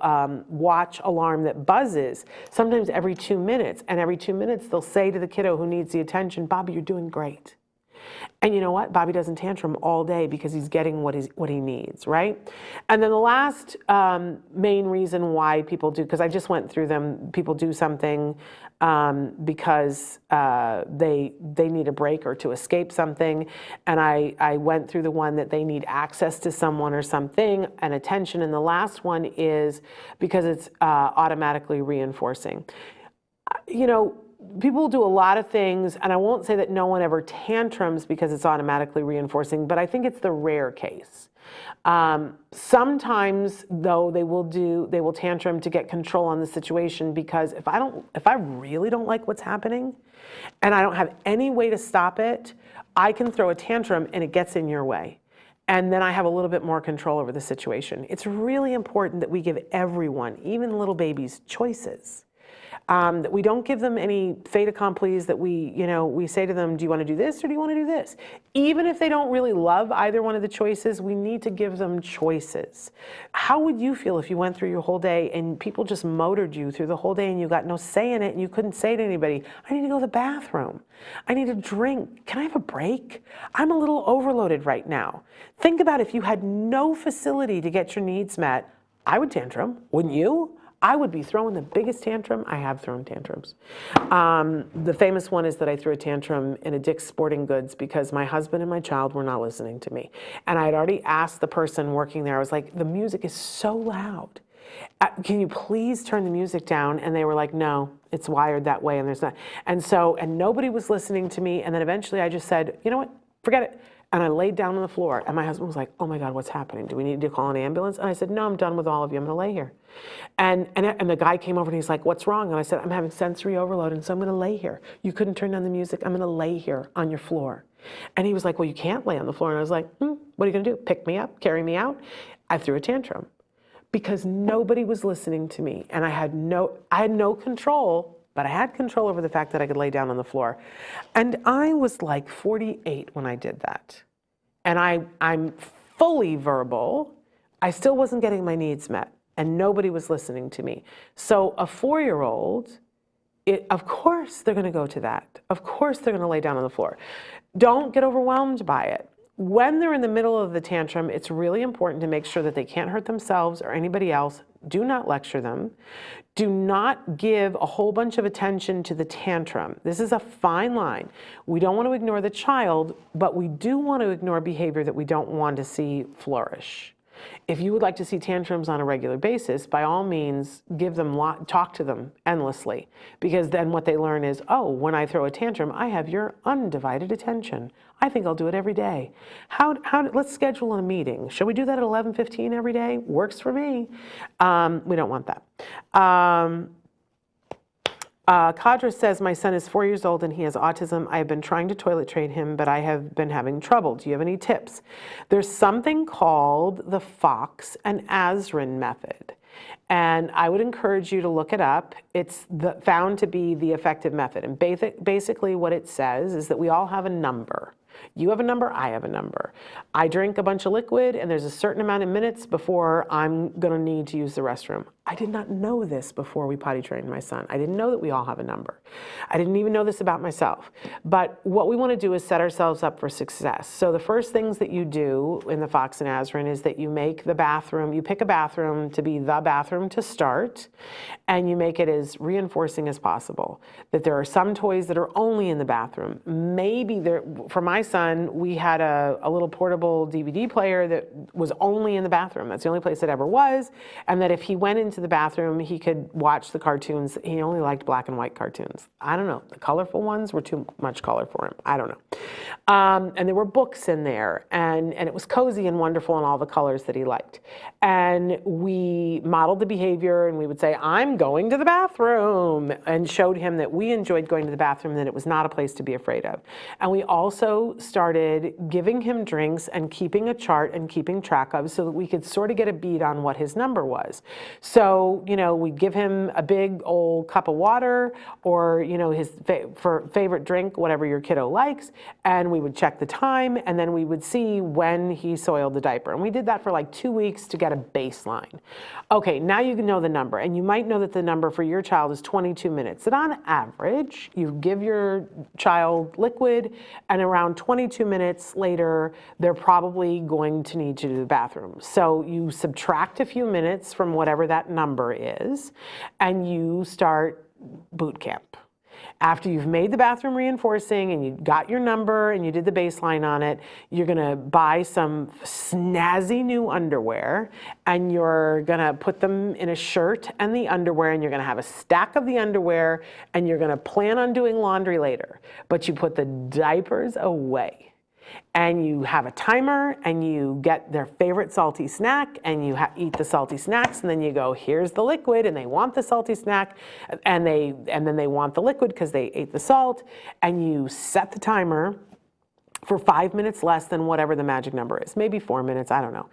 watch alarm that buzzes, sometimes every 2 minutes. And every 2 minutes, they'll say to the kiddo who needs the attention, Bobby, you're doing great. And you know what? Bobby doesn't tantrum all day because he's getting what he needs, right? And then the last main reason why people do, because I just went through them, people do something because they need a break or to escape something. And I went through the one that they need access to someone or something and attention. And the last one is because it's automatically reinforcing. People do a lot of things, and I won't say that no one ever tantrums because it's automatically reinforcing, but I think it's the rare case. Sometimes, though, they will tantrum to get control on the situation, because if I really don't like what's happening, and I don't have any way to stop it, I can throw a tantrum and it gets in your way. And then I have a little bit more control over the situation. It's really important that we give everyone, even little babies, choices. that we don't give them any fait accomplis, that we say to them, do you want to do this or do you want to do this? Even if they don't really love either one of the choices, we need to give them choices. How would you feel if you went through your whole day and people just motored you through the whole day and you got no say in it and you couldn't say to anybody, I need to go to the bathroom. I need a drink. Can I have a break? I'm a little overloaded right now. Think about if you had no facility to get your needs met. I would tantrum, wouldn't you? I would be throwing the biggest tantrum. I have thrown tantrums. The famous one is that I threw a tantrum in a Dick's Sporting Goods because my husband and my child were not listening to me. And I had already asked the person working there, I was like, the music is so loud. Can you please turn the music down? And they were like, no, it's wired that way and there's not. And nobody was listening to me. And then eventually I just said, you know what, forget it. And I laid down on the floor, and my husband was like, oh my God, what's happening? Do we need to call an ambulance? And I said, no, I'm done with all of you. I'm gonna lay here. And the guy came over and he's like, what's wrong? And I said, I'm having sensory overload, and so I'm gonna lay here. You couldn't turn down the music. I'm gonna lay here on your floor. And he was like, well, you can't lay on the floor. And I was like, what are you gonna do? Pick me up, carry me out? I threw a tantrum because nobody was listening to me, and I had no control. But I had control over the fact that I could lay down on the floor. And I was like 48 when I did that. And I'm fully verbal. I still wasn't getting my needs met. And nobody was listening to me. So a 4-year-old, of course they're going to go to that. Of course they're going to lay down on the floor. Don't get overwhelmed by it. When they're in the middle of the tantrum, it's really important to make sure that they can't hurt themselves or anybody else. Do not lecture them. Do not give a whole bunch of attention to the tantrum. This is a fine line. We don't want to ignore the child, but we do want to ignore behavior that we don't want to see flourish. If you would like to see tantrums on a regular basis, by all means, talk to them endlessly, because then what they learn is, oh, when I throw a tantrum, I have your undivided attention. I think I'll do it every day. Let's schedule a meeting. Should we do that at 11:15 every day? Works for me. We don't want that. Kadra says, my son is 4 years old and he has autism. I have been trying to toilet train him, but I have been having trouble. Do you have any tips? There's something called the Fox and Asrin method. And I would encourage you to look it up. It's found to be the effective method. And basically what it says is that we all have a number. You have a number, I have a number. I drink a bunch of liquid and there's a certain amount of minutes before I'm gonna need to use the restroom. I did not know this before we potty trained my son. I didn't know that we all have a number. I didn't even know this about myself. But what we want to do is set ourselves up for success. So the first things that you do in the Fox and Asrin is that you make the bathroom, you pick a bathroom to be the bathroom to start, and you make it as reinforcing as possible. That there are some toys that are only in the bathroom. Maybe for my son, we had a little portable DVD player that was only in the bathroom. That's the only place it ever was. And that if he went into the bathroom, he could watch the cartoons. He only liked black and white cartoons. I don't know. The colorful ones were too much color for him. I don't know. And there were books in there, and it was cozy and wonderful in all the colors that he liked. And we modeled the behavior, and we would say, I'm going to the bathroom, and showed him that we enjoyed going to the bathroom, and that it was not a place to be afraid of. And we also started giving him drinks and keeping a chart and keeping track of, so that we could sort of get a beat on what his number was. So, we'd give him a big old cup of water, or, his favorite drink, whatever your kiddo likes, and we would check the time, and then we would see when he soiled the diaper. And we did that for like 2 weeks to get a baseline. Okay, now you know the number, and you might know that the number for your child is 22 minutes. And on average, you give your child liquid, and around 22 minutes later, they're probably going to need to do the bathroom. So you subtract a few minutes from whatever that number is, and you start boot camp. After you've made the bathroom reinforcing and you got your number and you did the baseline on it, you're gonna buy some snazzy new underwear, and you're gonna put them in a shirt and the underwear, and you're gonna have a stack of the underwear, and you're gonna plan on doing laundry later. But you put the diapers away. And you have a timer, and you get their favorite salty snack, and you eat the salty snacks, and then you go, here's the liquid, and they want the salty snack, and then they want the liquid because they ate the salt, and you set the timer for 5 minutes less than whatever the magic number is, maybe 4 minutes, I don't know.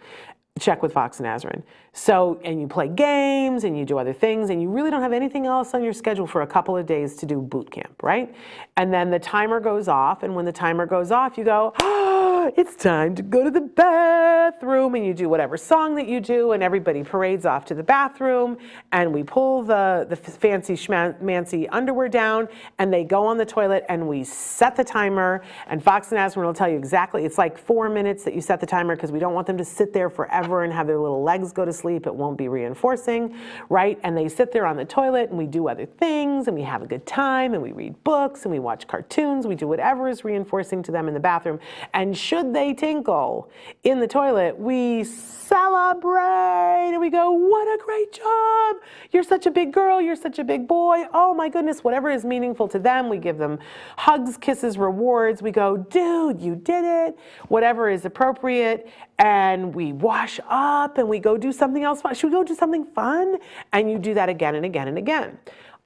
check with Fox and Azrin. So, and you play games and you do other things and you really don't have anything else on your schedule for a couple of days to do boot camp, right? And then the timer goes off, and when the timer goes off, you go, oh, it's time to go to the bathroom, and you do whatever song that you do, and everybody parades off to the bathroom, and we pull the fancy schmancy underwear down, and they go on the toilet, and we set the timer, and Fox and Azrin will tell you exactly, it's like 4 minutes that you set the timer because we don't want them to sit there forever and have their little legs go to sleep. It won't be reinforcing, right? And they sit there on the toilet, and we do other things, and we have a good time, and we read books, and we watch cartoons, we do whatever is reinforcing to them in the bathroom. And should they tinkle in the toilet, we celebrate, and we go, what a great job. You're such a big girl, you're such a big boy. Oh my goodness, whatever is meaningful to them. We give them hugs, kisses, rewards. We go, dude, you did it. Whatever is appropriate. And we wash up and we go do something else fun. Should we go do something fun? And you do that again and again and again.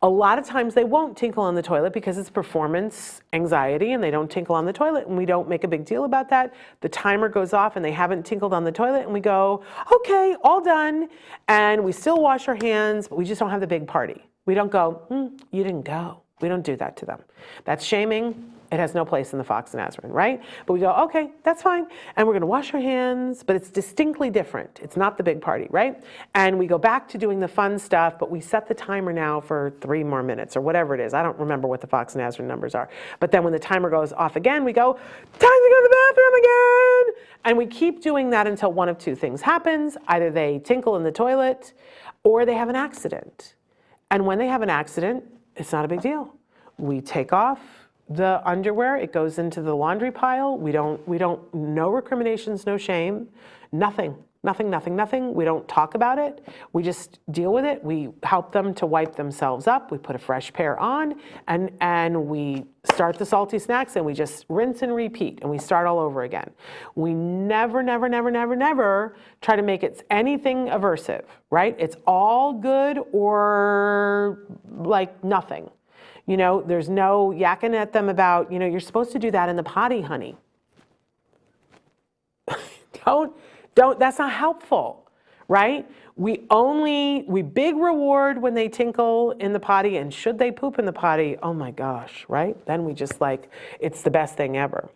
A lot of times they won't tinkle on the toilet because it's performance anxiety and they don't tinkle on the toilet, and we don't make a big deal about that. The timer goes off and they haven't tinkled on the toilet, and we go, okay, all done. And we still wash our hands, but we just don't have the big party. We don't go, you didn't go. We don't do that to them. That's shaming. It has no place in the Fox and Azrin, right? But we go, okay, that's fine. And we're gonna wash our hands, but it's distinctly different. It's not the big party, right? And we go back to doing the fun stuff, but we set the timer now for 3 more minutes or whatever it is. I don't remember what the Fox and Azrin numbers are. But then when the timer goes off again, we go, time to go to the bathroom again. And we keep doing that until one of two things happens. Either they tinkle in the toilet or they have an accident. And when they have an accident, it's not a big deal. We take off the underwear, it goes into the laundry pile. We don't, no recriminations, no shame, nothing. We don't talk about it. We just deal with it. We help them to wipe themselves up. We put a fresh pair on, and we start the salty snacks, and we just rinse and repeat, and we start all over again. We never try to make it anything aversive, right? It's all good or like nothing. You know, there's no yakking at them about, you know, you're supposed to do that in the potty, honey. Don't, that's not helpful, right? We big reward when they tinkle in the potty, and should they poop in the potty, oh my gosh, right? Then we just like, it's the best thing ever.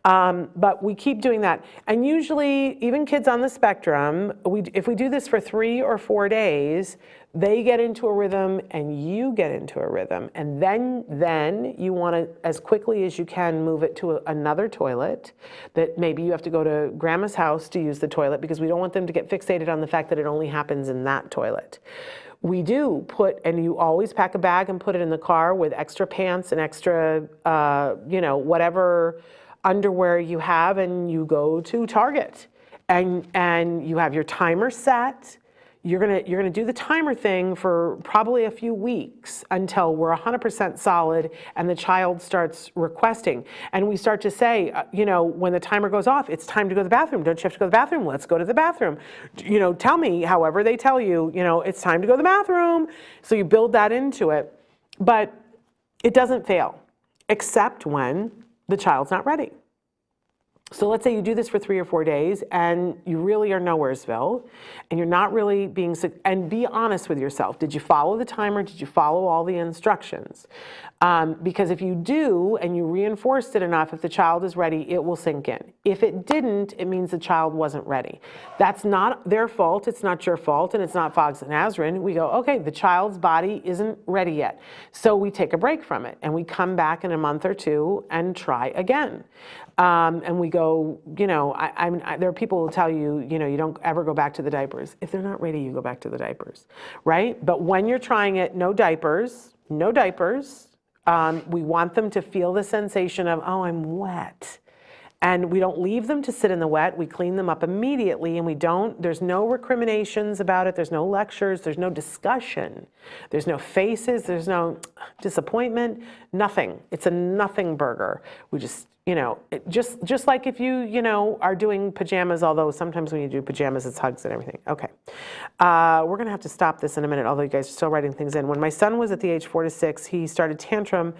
But we keep doing that. And usually, even kids on the spectrum, if we do this for 3 or 4 days, they get into a rhythm and you get into a rhythm. And then you want to, as quickly as you can, move it to another toilet that maybe you have to go to grandma's house to use the toilet, because we don't want them to get fixated on the fact that it only happens in that toilet. We do put, and you always pack a bag and put it in the car with extra pants and extra, you know, whatever underwear you have, and you go to Target and you have your timer set. You're gonna do the timer thing for probably a few weeks until we're 100% solid and the child starts requesting. And we start to say, you know, when the timer goes off, it's time to go to the bathroom. Don't you have to go to the bathroom? Let's go to the bathroom. You know, tell me, however they tell you, you know, it's time to go to the bathroom. So you build that into it. But it doesn't fail, except when the child's not ready. So let's say you do this for 3 or 4 days and you really are nowheresville and you're not really being, and be honest with yourself. Did you follow the timer? Did you follow all the instructions? Because if you do and you reinforced it enough, if the child is ready, it will sink in. If it didn't, it means the child wasn't ready. That's not their fault. It's not your fault, and it's not Fox and Azrin. We go, okay, the child's body isn't ready yet. So we take a break from it and we come back in a month or 2 and try again. And we go, you know, there are people who will tell you, you know, you don't ever go back to the diapers. If they're not ready, you go back to the diapers, right? But when you're trying it, no diapers, no diapers. We want them to feel the sensation of, oh, I'm wet. And we don't leave them to sit in the wet. We clean them up immediately, and there's no recriminations about it. There's no lectures. There's no discussion. There's no faces. There's no disappointment. Nothing. It's a nothing burger. We just, you know, just like if you know, are doing pajamas, although sometimes when you do pajamas, it's hugs and everything. Okay. We're going to have to stop this in a minute, although you guys are still writing things in. When my son was at the age 4 to 6, he started tantrum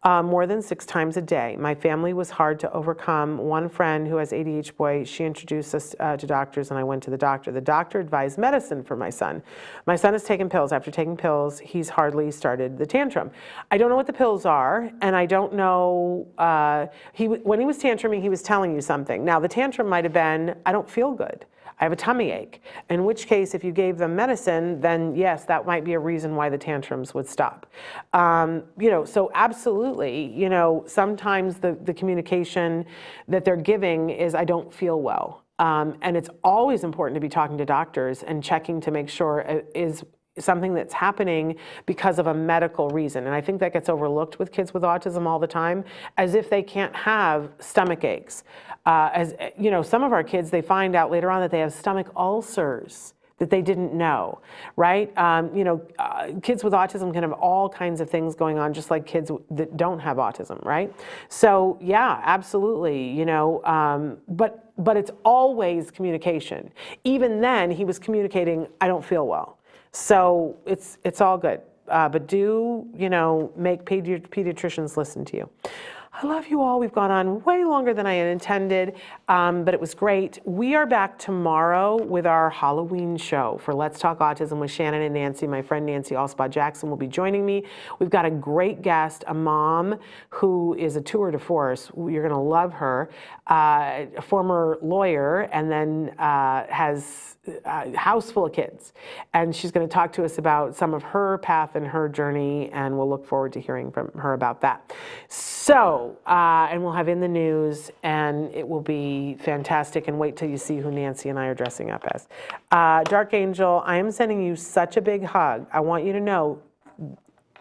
more than 6 times a day. My family was hard to overcome. One friend who has ADHD boy, she introduced us to doctors, and I went to the doctor. The doctor advised medicine for my son. My son has taken pills. After taking pills, he's hardly started the tantrum. I don't know what the pills are, and I don't know, when he was tantruming, he was telling you something. Now, the tantrum might have been, I don't feel good. I have a tummy ache. In which case, if you gave them medicine, then yes, that might be a reason why the tantrums would stop. So absolutely, sometimes the communication that they're giving is, I don't feel well. And it's always important to be talking to doctors and checking to make sure it is something that's happening because of a medical reason. And I think that gets overlooked with kids with autism all the time, as if they can't have stomach aches. Some of our kids, they find out later on that they have stomach ulcers that they didn't know, right? Kids with autism can have all kinds of things going on, just like kids that don't have autism, right? So yeah, absolutely, but it's always communication. Even then, he was communicating, I don't feel well. So it's all good. But do, make pediatricians listen to you. I love you all. We've gone on way longer than I had intended, but it was great. We are back tomorrow with our Halloween show for Let's Talk Autism with Shannon and Nancy. My friend Nancy Allspaw Jackson will be joining me. We've got a great guest, a mom who is a tour de force. You're going to love her. A former lawyer, and then has a house full of kids. And she's going to talk to us about some of her path and her journey, and we'll look forward to hearing from her about that. So, and we'll have In the News, and it will be fantastic. And wait till you see who Nancy and I are dressing up as. Dark Angel, I am sending you such a big hug. I want you to know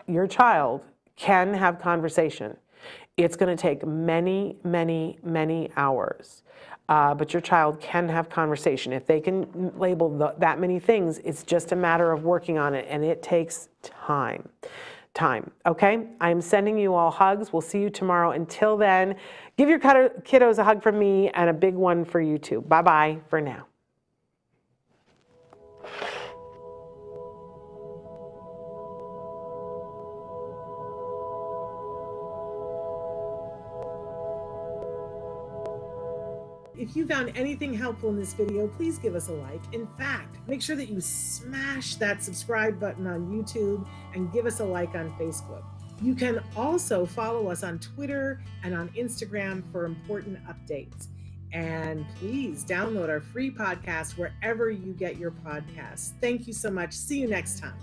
your child can have conversation. It's going to take many, many, many hours. But your child can have conversation. If they can label that many things, it's just a matter of working on it, and it takes time. Okay? I'm sending you all hugs. We'll see you tomorrow. Until then, give your kiddos a hug from me and a big one for you too. Bye-bye for now. If you found anything helpful in this video, please give us a like. In fact, make sure that you smash that subscribe button on YouTube and give us a like on Facebook. You can also follow us on Twitter and on Instagram for important updates. And please download our free podcast wherever you get your podcasts. Thank you so much. See you next time.